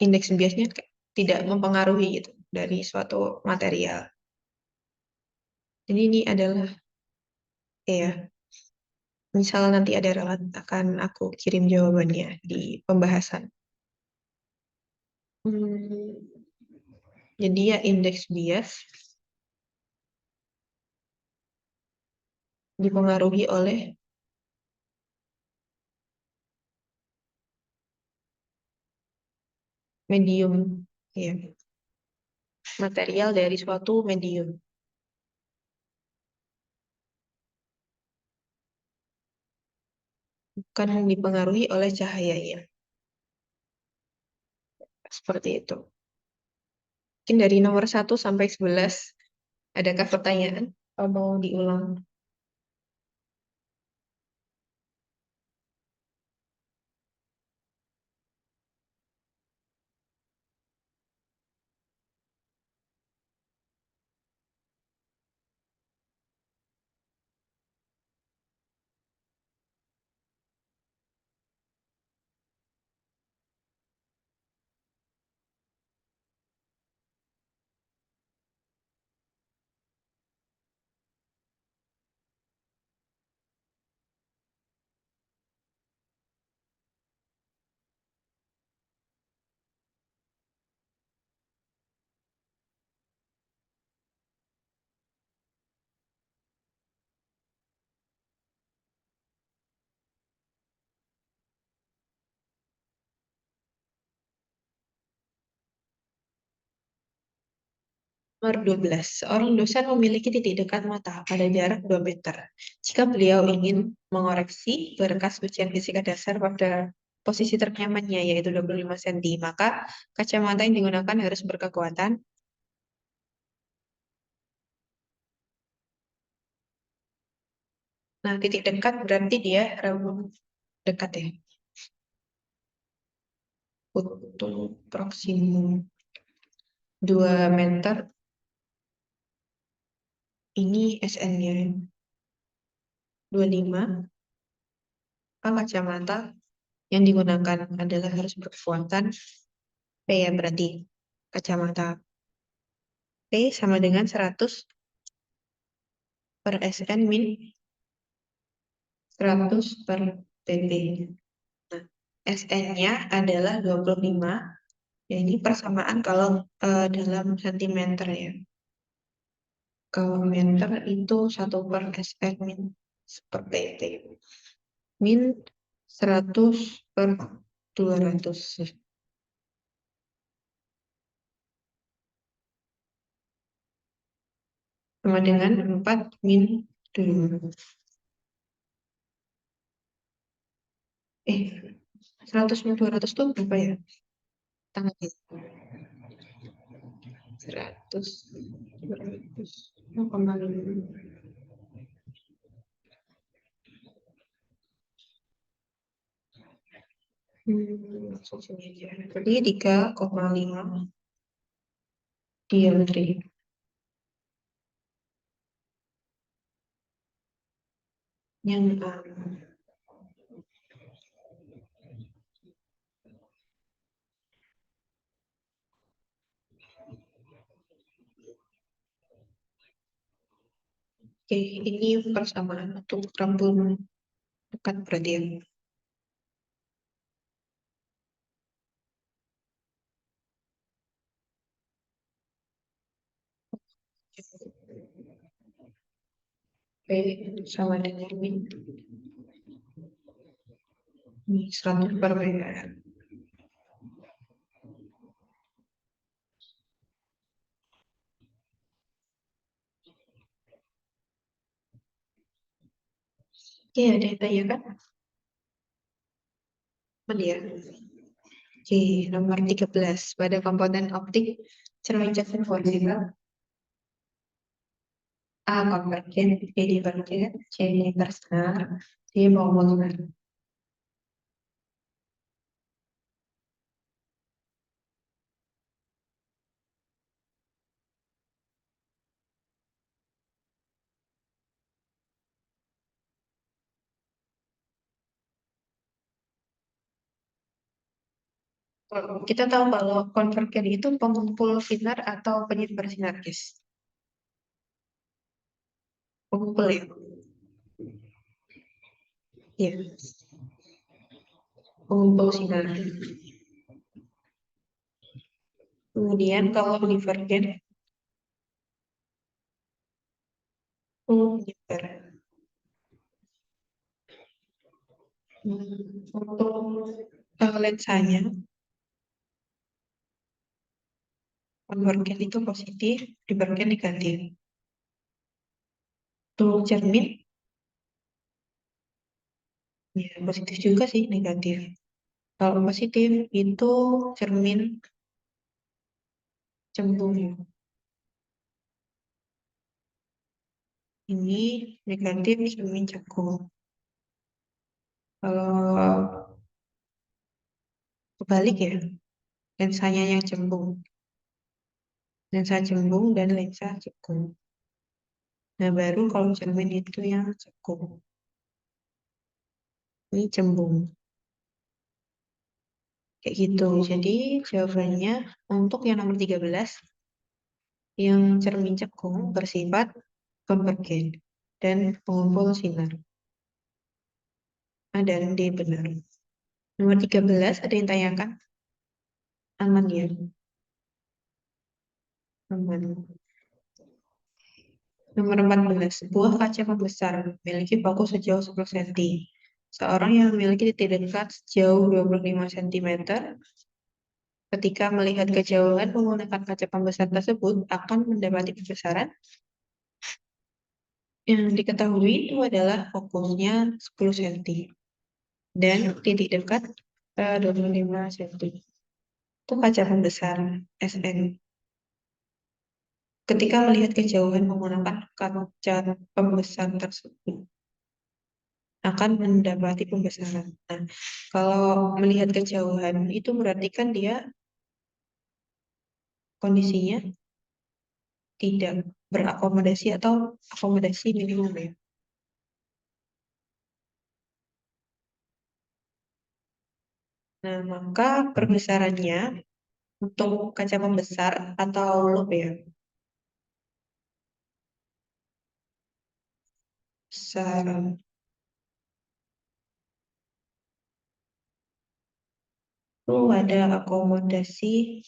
[SPEAKER 1] indeks biasnya tidak mempengaruhi gitu dari suatu material. Jadi ini adalah, ya, misal nanti ada relat akan aku kirim jawabannya di pembahasan. Hmm, jadi ya indeks bias dipengaruhi oleh medium, ya, material dari suatu medium, bukan dipengaruhi oleh cahayanya. Seperti itu. Mungkin dari nomor 1 sampai 11, adakah pertanyaan? Atau mau diulang? Nomor 12. Seorang dosen memiliki titik dekat mata pada jarak 2 meter. Jika beliau ingin mengoreksi berkas ujian fisika dasar pada posisi ternyamannya, yaitu 25 cm, maka kacamata yang digunakan harus berkekuatan. Nah, titik dekat berarti dia dekat ya. Untuk maksimum 2 meter, ini SN-nya 25, kacamata yang digunakan adalah harus berkekuatan P ya, berarti kacamata P sama dengan 100 per SN min 100 per TB. Nah, SN-nya adalah 25, ya ini persamaan kalau dalam sentimeter ya. Kalau meter itu 1 per SN min per TB. Min 100 per 200. Sama dengan 4 min 2. 100 min 200 itu berapa ya? Tangan ya. 100, 200, 0,5. Langsung sini aja. Jadi 3,5 diametri. Yang Oke, ini persamaan untuk rambut dekat berarti ya. Oke, sama dengan min. Ini 100 per meter. Oke, ada yang tanya kan? Mana ya? Oke, nomor 13. Pada komponen optik cermin konvensional A konvergen, B divergen, C intersenar, D monomer. Kita tahu kalau konvergen itu pengumpul sinar atau penyebar sinar, guys. Pengumpul ya. Ya, pengumpul sinar. Kemudian kalau divergen, penyebar. Untuk lensanya, konvergen itu positif, divergen negatif. Untuk cermin, ya positif juga sih, negatif. Kalau positif itu cermin cembung. Ini negatif cermin cekung. Kalau kebalik ya, lensanya yang cembung. Lensa cembung dan lensa cekung. Nah, baru kalau cermin itu yang cekung. Ini cembung. Kayak gitu. Jadi jawabannya untuk yang nomor 13, yang cermin cekung bersifat konvergen dan pengumpul sinar. A dan D benar. Nomor 13, ada yang tanyakan? Aman ya? Aman. Nomor 14, sebuah kaca pembesar memiliki fokus sejauh 10 cm. Seorang yang memiliki titik dekat sejauh 25 cm Ketika melihat kejauhan menggunakan kaca pembesar tersebut akan mendapati pembesaran yang diketahui itu adalah fokusnya 10 cm dan titik dekat 25 cm. Itu kaca pembesar SN. Ketika melihat kejauhan menggunakan kaca pembesar tersebut akan mendapati pembesaran. Nah, kalau melihat kejauhan itu berarti kan dia kondisinya tidak berakomodasi atau akomodasi minimum ya. Nah, maka perbesarannya untuk kaca pembesar atau loop ya, besar itu ada akomodasi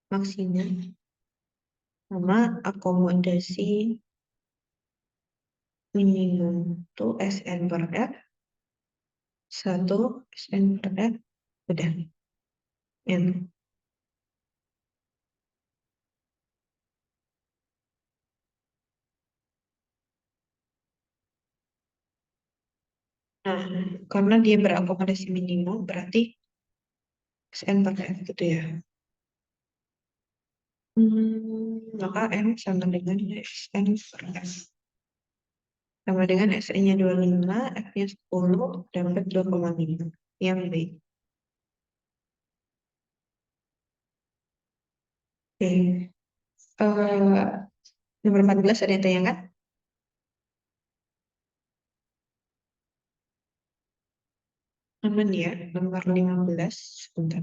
[SPEAKER 1] maksimum sama akomodasi minimum itu SN per F 1 SN per F udah N. Nah, karena dia berakomodasi minimum berarti SN per F gitu ya. Maka M sama dengan SN per F. Sama dengan SN-nya 25, F-nya 10, dapat 2,5. Yang B. Oke. Nomor 14 ada yang tanyakan? Aman ya, nomor 15. Sebentar.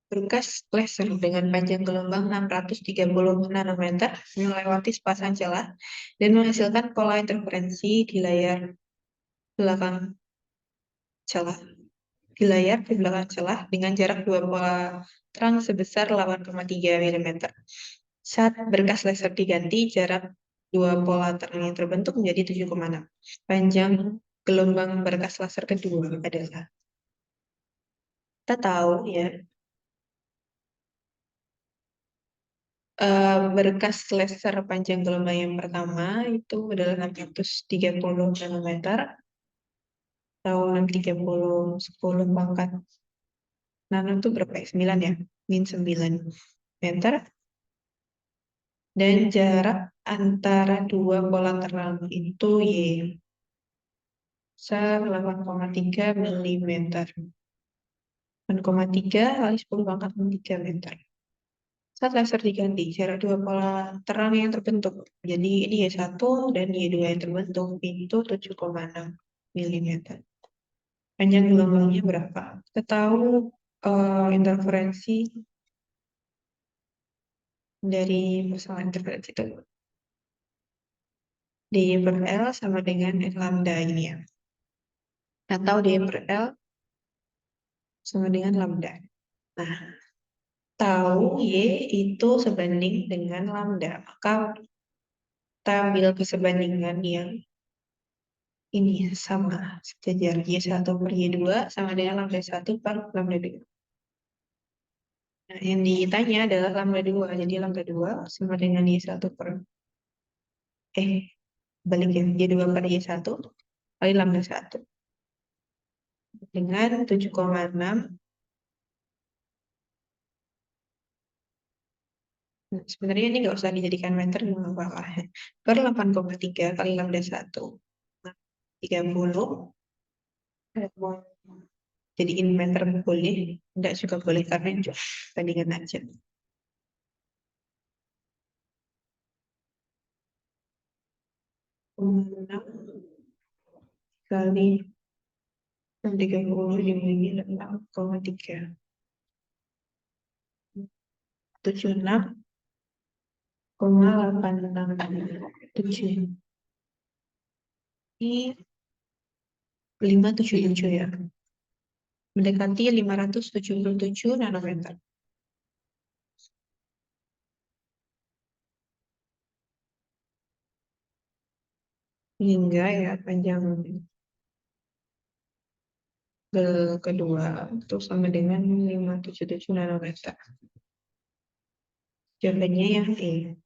[SPEAKER 1] Berkas laser dengan panjang gelombang 630 nanometer melewati sepasang celah dan menghasilkan pola interferensi di layar belakang celah. Di layar di belakang celah dengan jarak dua pola terang sebesar 8,3 mm. Saat berkas laser diganti, jarak dua pola terang yang terbentuk menjadi 7,6. Panjang gelombang berkas laser kedua adalah, kita tahu ya, berkas laser panjang gelombang yang pertama itu adalah 630 nanometer atau 630 10 pangkat nano itu berapa ya? 9 ya? Min 9 meter. Dan jarak antara dua pola terang itu Y besar 8,3 mm. 8,3 kali 10 pangkat 3 meter. Saat laser diganti, jarak dua pola terang yang terbentuk. Jadi ini Y1 dan Y2 yang terbentuk itu 7,6 mm. Panjang gelombangnya berapa? Kita tahu interferensi dari masalah interferensi itu. D per L sama dengan N lambda ini ya. Atau D per L sama dengan lambda. Nah, tahu Y itu sebanding dengan lambda. Maka kita ambil kesebandingan yang ini sama sejajar. Y1 per Y2 sama dengan lambda 1 per lambda 2. Nah, yang ditanya adalah lambda 2. Jadi lambda 2 sama dengan Y1 per balik ya, Y2 per Y1 kali lambda 1 dengan 7,6. Nah, sebenarnya ini nggak usah dijadikan meter, nggak apa-apa. Per 8,3 kali lambda 1. 30. Jadiin meter boleh, enggak juga boleh karena itu bandingan aja. kali 30 dibagi 6,3. 76,867. Ini 577 ya. Mendekati 577 nanometer. Hingga ya panjang kedua itu sama dengan 577 nanometer. Jawabannya yang E.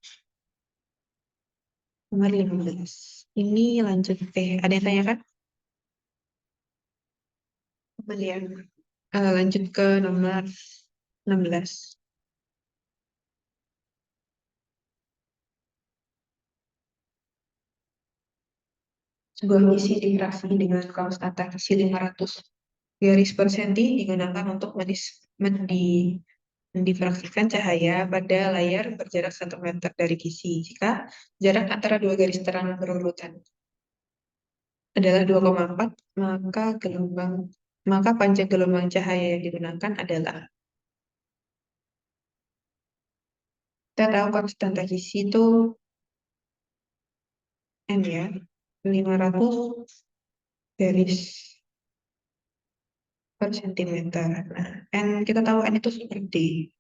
[SPEAKER 1] Nomor 15. Ini lanjut ada yang tanya kan? Kemudian lanjut ke nomor 16. Sebuah misi difraksi dengan konstanta isi 500 garis per senti digunakan untuk mendifraksikan cahaya pada layar berjarak 1 meter dari kisi. Jika jarak antara dua garis terang berurutan adalah 2,4, maka panjang gelombang cahaya yang digunakan adalah, kita tahu konstanta kisi itu N ya, 500 garis per sentimeter. Nah, N kita tahu N itu seperti.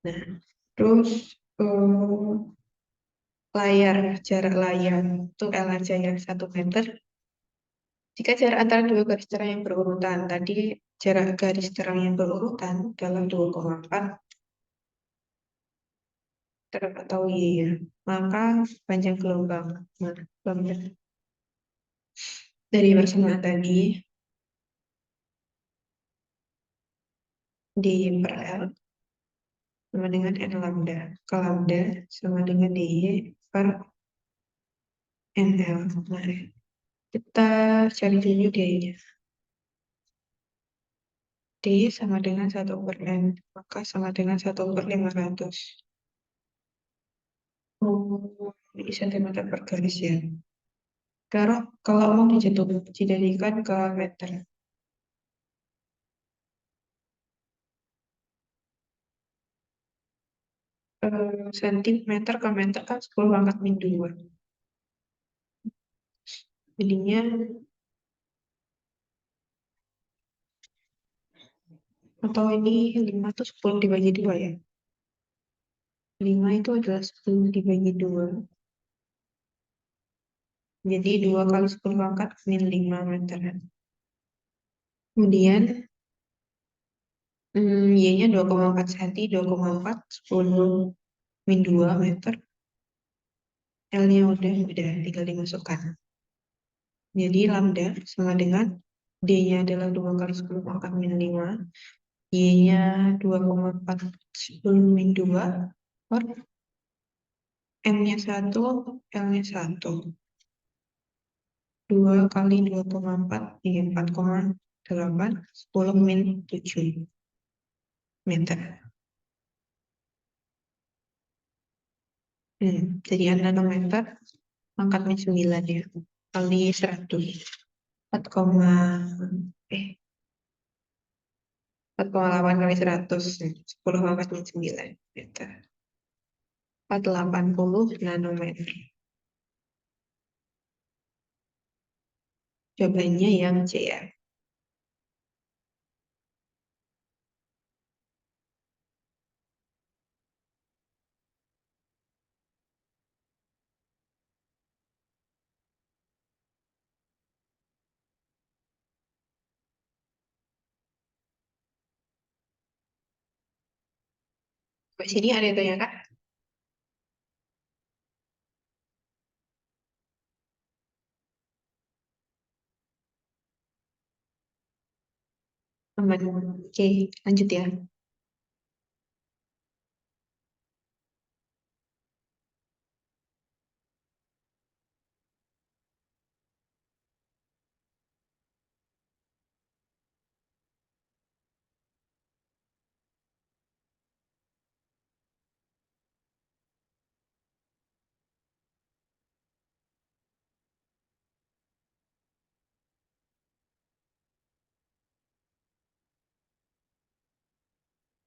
[SPEAKER 1] Nah, terus jarak layar itu L aja yang 1 meter. Jika jarak antara dua garis terang yang berurutan, tadi jarak garis terang yang berurutan dalam 2,4 terdapat tahu ya, maka panjang gelombang. Nah, lambda dari persamaan tadi D per L sama dengan N lambda. Ke lambda sama dengan DY per NL. Nah, kita cari dulu D-nya. D sama dengan 1 per N, maka sama dengan 1 per 500. Ini centimeter per garis ya. Kalau mau dijadikan ke meter. Sentimeter ke meter kan 10 pangkat min 2. Jadinya atau ini 5 itu 10 dibagi 2 ya. 5 itu adalah 10 dibagi 2. Jadi 2 kali 10 pangkat min 5 meter. Kemudian Y-nya 2,4 cm, 2,4, 10 min 2 meter. L-nya udah tinggal dimasukkan. Jadi lambda sama dengan D-nya adalah 2 kali 10 pangkat min 5. Y-nya 2,4 10 min 2 per M-nya 1, L-nya 1. 2 kali 2,4 ya 4,8 10 min 7 meter. Jadi nanometer pangkat min 9 ya kali 100 4,8 kali 100 10 pangkat min 9 meter. 480 nanometer. Jawabannya yang C ya. Di sini ada yang tanya Kak? Aman. Oke, lanjut ya.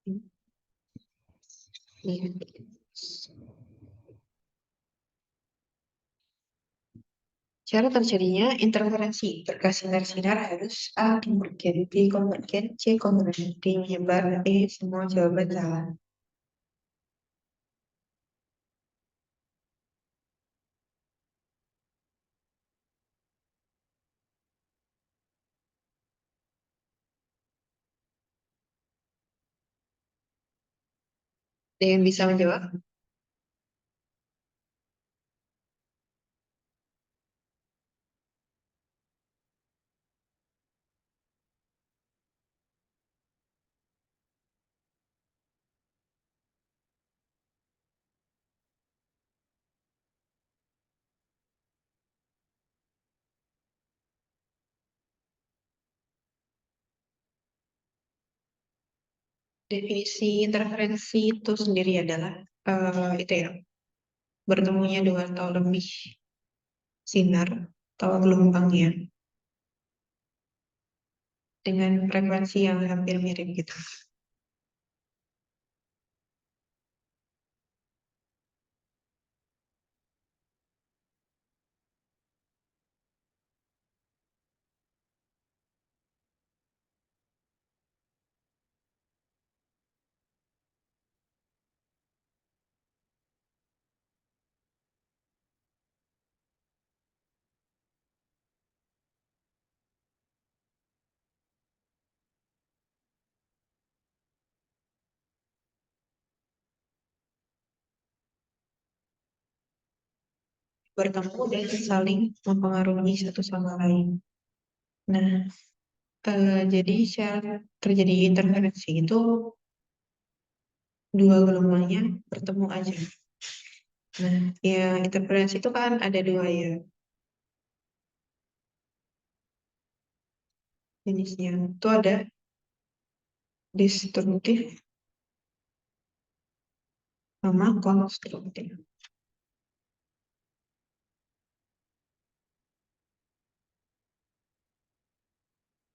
[SPEAKER 1] Iya. Cara terjadinya interferensi berkas sinar-sinar harus A. Konvergen, B. Konvergen, C. Konvergen, D. Menyebar, E. Semua jawaban salah. Ada yang bisa menjawab? Definisi interferensi itu sendiri adalah itu ya, bertemunya dua atau lebih sinar atau gelombang ya dengan frekuensi yang hampir mirip gitu. Bertemu dan saling mempengaruhi satu sama lain. Nah, jadi cara terjadi interferensi itu dua gelombangnya bertemu aja. Nah, ya interferensi itu kan ada dua ya jenisnya. Itu ada destruktif sama konstruktif.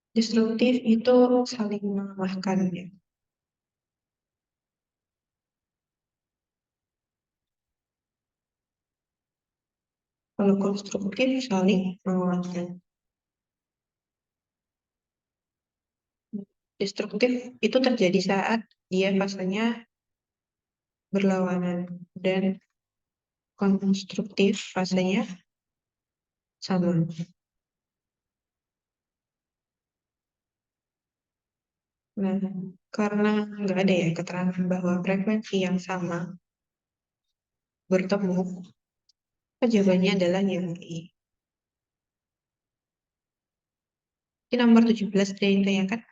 [SPEAKER 1] Destruktif itu saling melemahkan ya. Kalau konstruktif saling menguatkan. Destruktif itu terjadi saat dia fasenya berlawanan dan konstruktif fasenya sama. Nah, karena nggak ada ya keterangan bahwa frekuensi yang sama bertemu, jawabannya adalah yang I. Ini nomor 17 ada yang ditanyakan.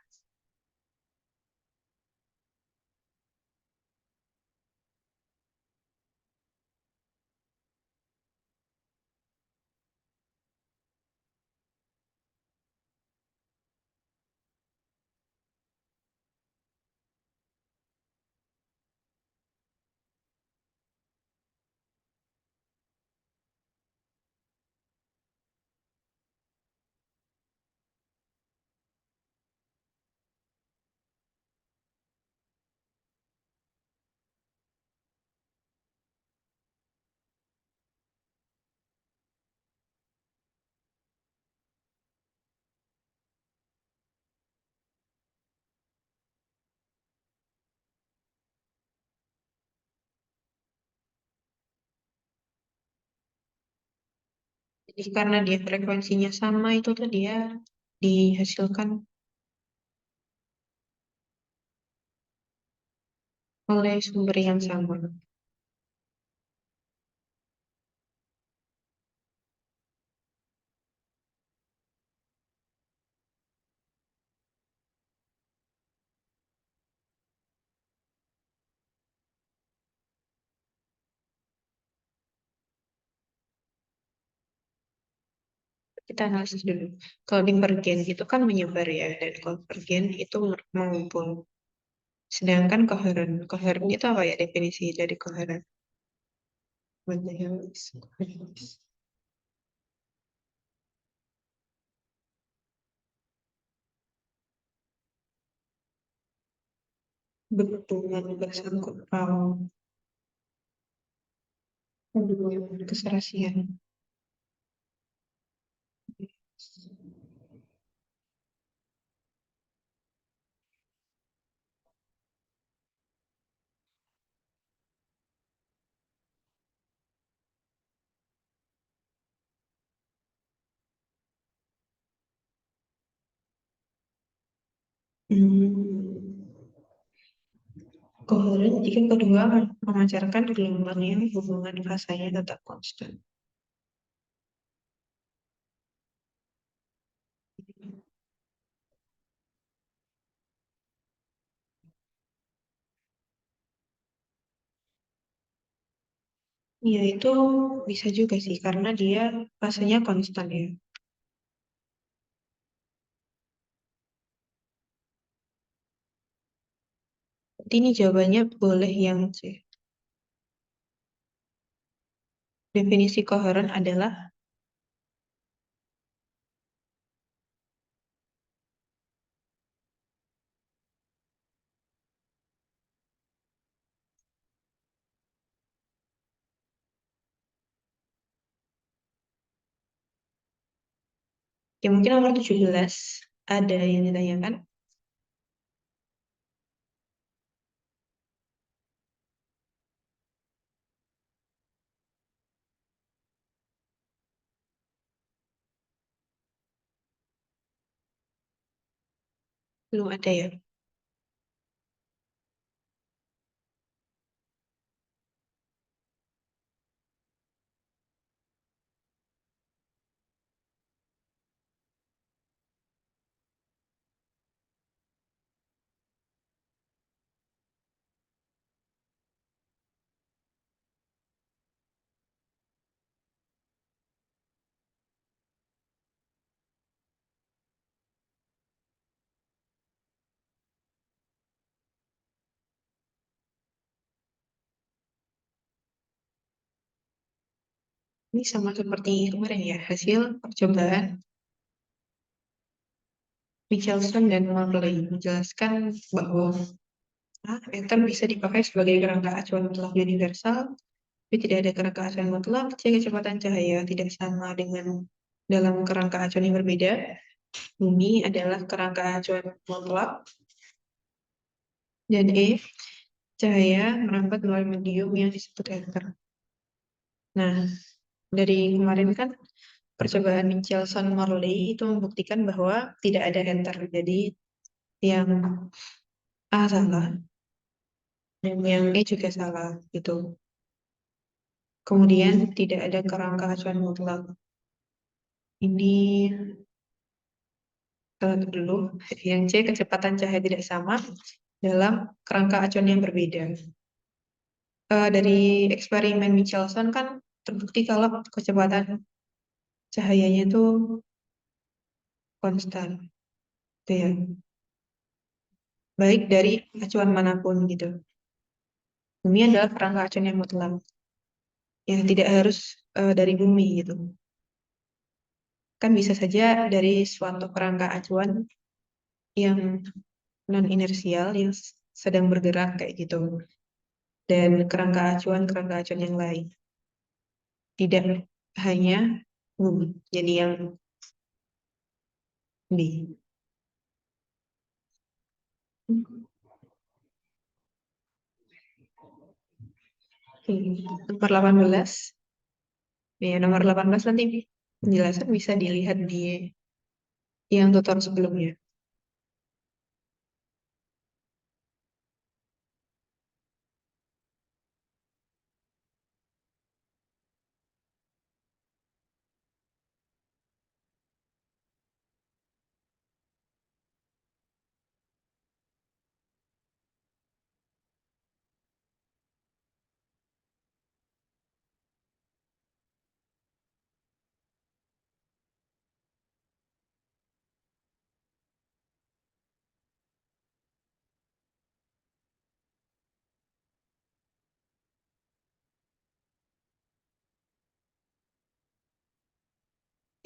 [SPEAKER 1] Jadi karena dia frekuensinya sama itu tuh dia dihasilkan oleh sumber yang sama. Kita analisis dulu. Kalau divergen itu kan menyebar ya, dan konvergen itu mengumpul. Sedangkan koheren, koheren itu apa ya definisi dari koheren? Bentukan bersangkut paut. Aduh, keserasian. Hmm. Koheren jika kedua memancarkan gelombang yang hubungan fasanya tetap konstan. Ya itu bisa juga sih karena dia fasanya konstan ya. Berarti ini jawabannya boleh yang C. Definisi koheren adalah ya mungkin nomor 17 ada yang ditanyakan. Belum ada ya. Ini sama seperti kemarin ya, hasil percobaan Michelson dan Morley menjelaskan bahwa ether bisa dipakai sebagai kerangka acuan mutlak universal, tapi tidak ada kerangka acuan mutlak jika kecepatan cahaya tidak sama dengan dalam kerangka acuan yang berbeda. Bumi adalah kerangka acuan mutlak dan cahaya merambat melalui medium yang disebut ether. Nah, dari kemarin kan percobaan Michelson-Morley itu membuktikan bahwa tidak ada ether. Jadi yang A salah dan yang E juga salah gitu. Kemudian tidak ada kerangka acuan mutlak. Ini dulu yang C kecepatan cahaya tidak sama dalam kerangka acuan yang berbeda. Dari eksperimen Michelson kan terbukti kalau kecepatan cahayanya itu konstan, gitu ya. Baik dari acuan manapun gitu. Bumi adalah kerangka acuan yang mutlak. Ya tidak harus dari bumi gitu. Kan bisa saja dari suatu kerangka acuan yang non inersial yang sedang bergerak kayak gitu. Dan kerangka acuan yang lain. Tidak hanya bumi. Jadi yang B. Oke. Nomor 18. Ya, nomor 18 nanti penjelasan bisa dilihat di yang tutor sebelumnya.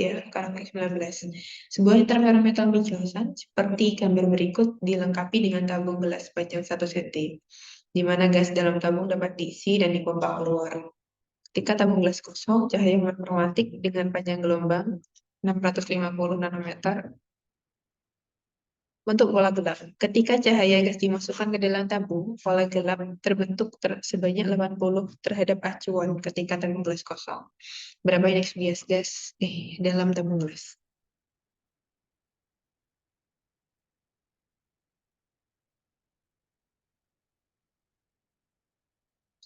[SPEAKER 1] ya, sekarang X19. Sebuah interferometer penjelasan seperti gambar berikut dilengkapi dengan tabung gelas panjang 1 cm, di mana gas dalam tabung dapat diisi dan dipompa keluar. Ketika tabung gelas kosong, cahaya monochromatik dengan panjang gelombang 650 nanometer bentuk pola gelap. Ketika cahaya gas dimasukkan ke dalam tabung, pola gelap terbentuk sebanyak 80 terhadap acuan ketika tabung gelas kosong. Berapa indeks bias gas dalam tabung gelas?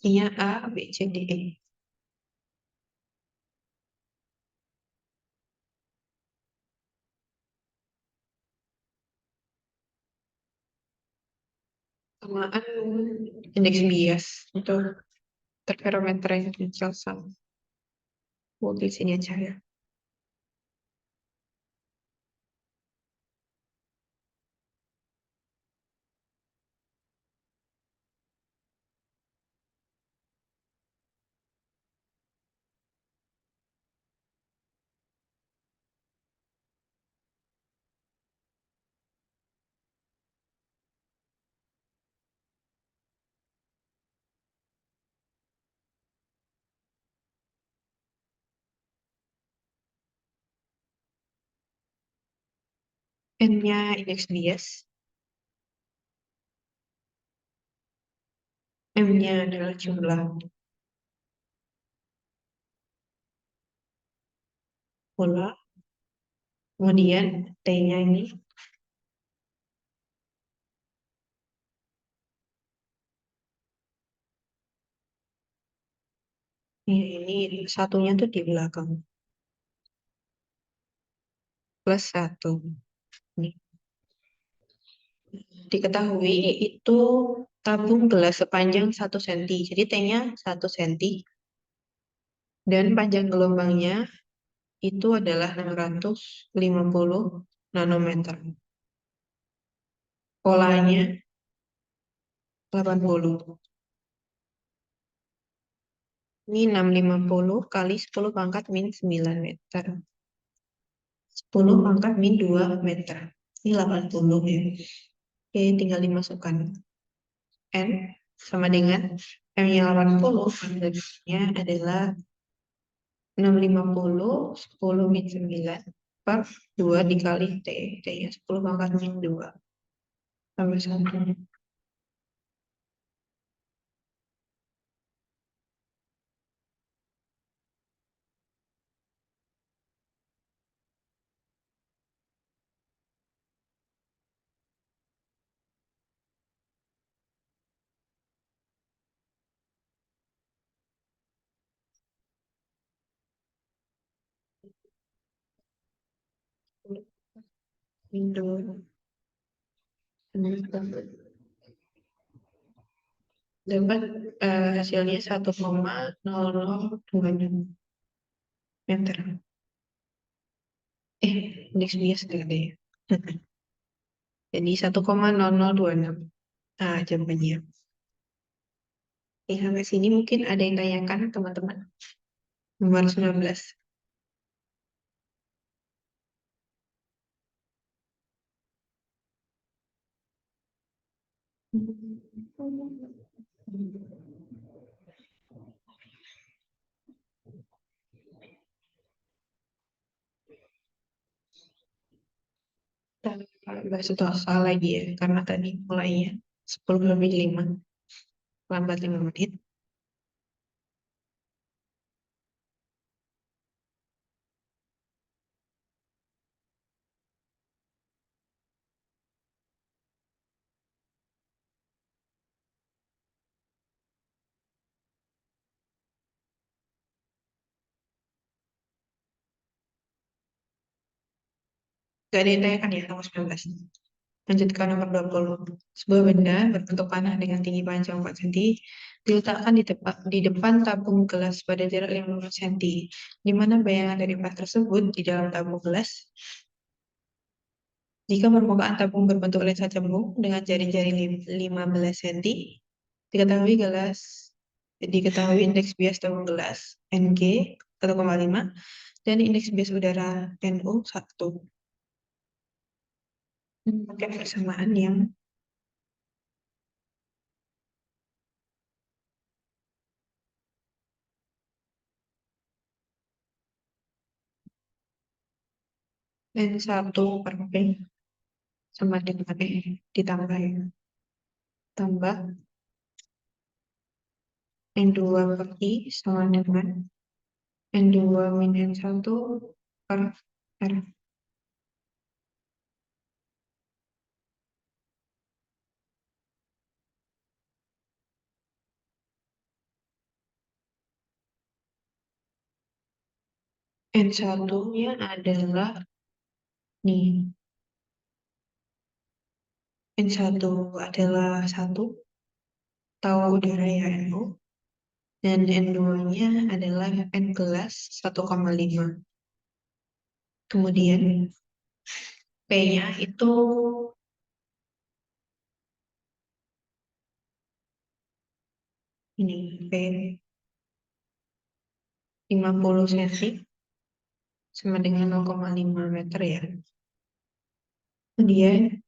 [SPEAKER 1] Nya A, B, C, D, E. Samaan indeks bias untuk interferometer yang Michelson. Di sini aja ya. N-nya indeks bias. M-nya adalah jumlah pola. Kemudian T-nya ini ini satunya tuh di belakang. Plus 1. Nih. Diketahui itu tabung gelas sepanjang 1 cm. Jadi T-nya 1 cm. Dan panjang gelombangnya itu adalah 650 nanometer. Polanya 80. Ini 650 kali 10 pangkat min 9 meter. 10 pangkat min 2 meter. Ini 80 ya. Oke, tinggal dimasukkan. N sama dengan M-nya 80, nya adalah 650, 10 min 9 per 2 dikali T. T-nya 10 pangkat min 2. Tambah 1. Min 2. Dapat hasilnya 1,0026 meter. Indeks bias gede. Jadi 1,0026. Nah, jawabannya. Sampai sini mungkin ada yang tanyakan teman-teman. Nomor 19. Kita bahas total lagi ya, karena tadi mulainya 10 lebih 5. Lambat 5 menit. Gak ada yang tanyakan ya, nomor 19. Lanjutkan nomor 20. Sebuah benda berbentuk panah dengan tinggi panjang 4 cm diletakkan di depan tabung gelas pada jarak 15 cm. Di mana bayangan dari panah tersebut di dalam tabung gelas? Jika permukaan tabung berbentuk lensa cembung dengan jari-jari 15 cm, diketahui indeks bias tabung gelas Ng 1,5 dan indeks bias udara NO 1. Pakai persamaan yang N1 per P sama dengan ditambah ya. Tambah N2 per I sama dengan N2 min N1 per R. N1-nya adalah nih. N1 adalah 1, tahu udara ya NO. Dan N2-nya adalah N gelas 1,5. Kemudian P-nya itu ini P 50 cm sama dengan 0,5 meter ya. Kemudian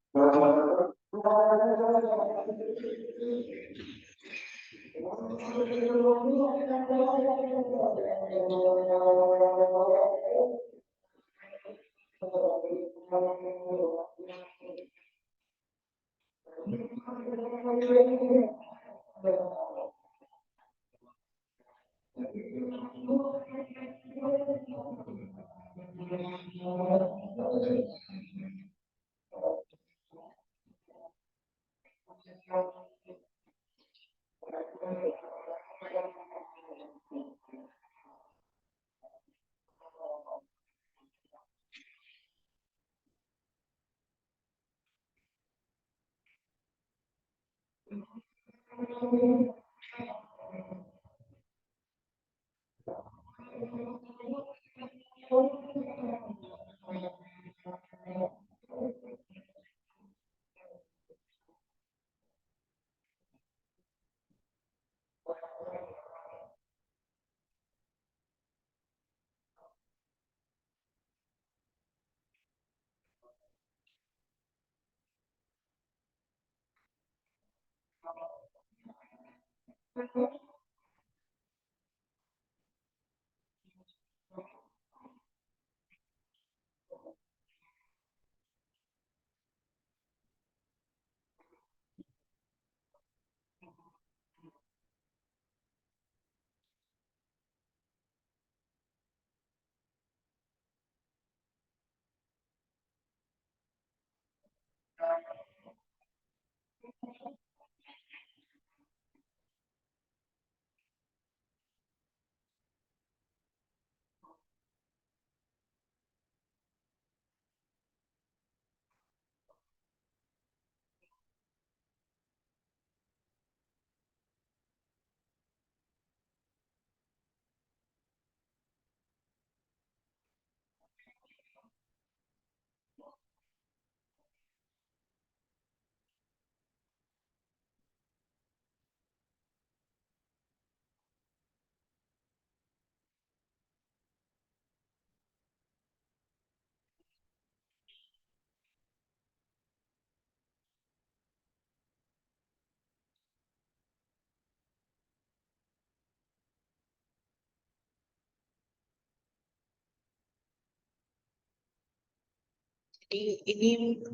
[SPEAKER 1] jadi ini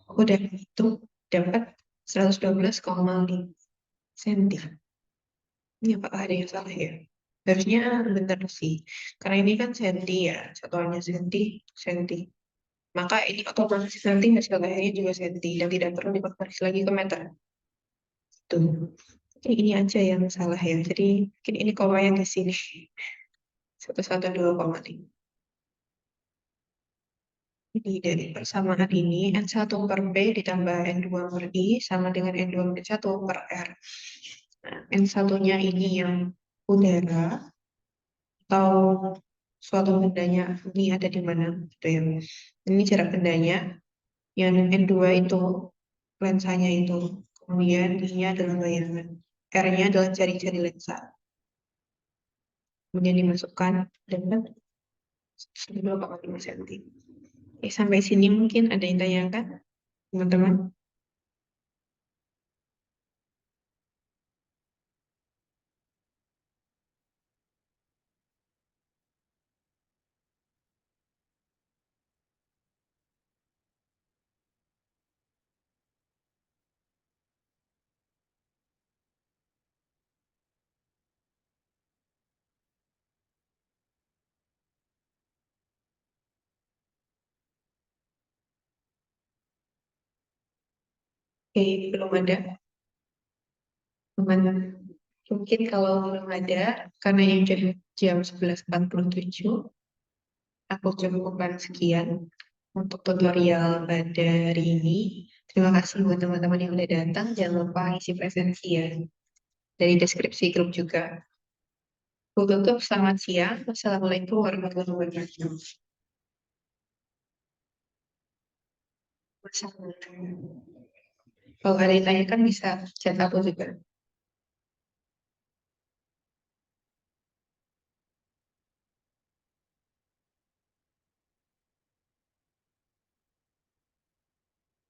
[SPEAKER 1] udah itu dapat 112,5 cm. Ini apakah ada yang salah ya? Harusnya benar sih. Karena ini kan senti ya, satuannya senti, senti. Maka ini otomatis nanti hasil akhirnya juga senti dan tidak perlu dikonversi lagi ke meter. Tuh. Ini aja yang salah ya. Jadi mungkin ini komanya di sini. 112,5. Jadi dari persamaan ini N1 per P ditambah N2 per I sama dengan N2 per 1 per R. Nah, N1-nya ini yang udara atau suatu bendanya ini ada di mana gitu ya. Ini jarak bendanya. Yang N2 itu lensanya itu. Kemudian I-nya adalah bayangan. R-nya adalah jari-jari lensa. Kemudian dimasukkan dan 2,5 cm. Oke, sampai sini mungkin ada yang tanyakan, teman-teman? Oke, belum ada. Teman, mungkin kalau belum ada, karena ini udah jam 11.47, aku cukupkan sekian untuk tutorial pada hari ini. Terima kasih buat teman-teman yang udah datang. Jangan lupa isi presensi ya. Dari deskripsi grup juga. Aku tutup, selamat siang. Wassalamualaikum warahmatullahi wabarakatuh. Wassalamualaikum. Kalau ada yang tanyakan bisa chat aku juga.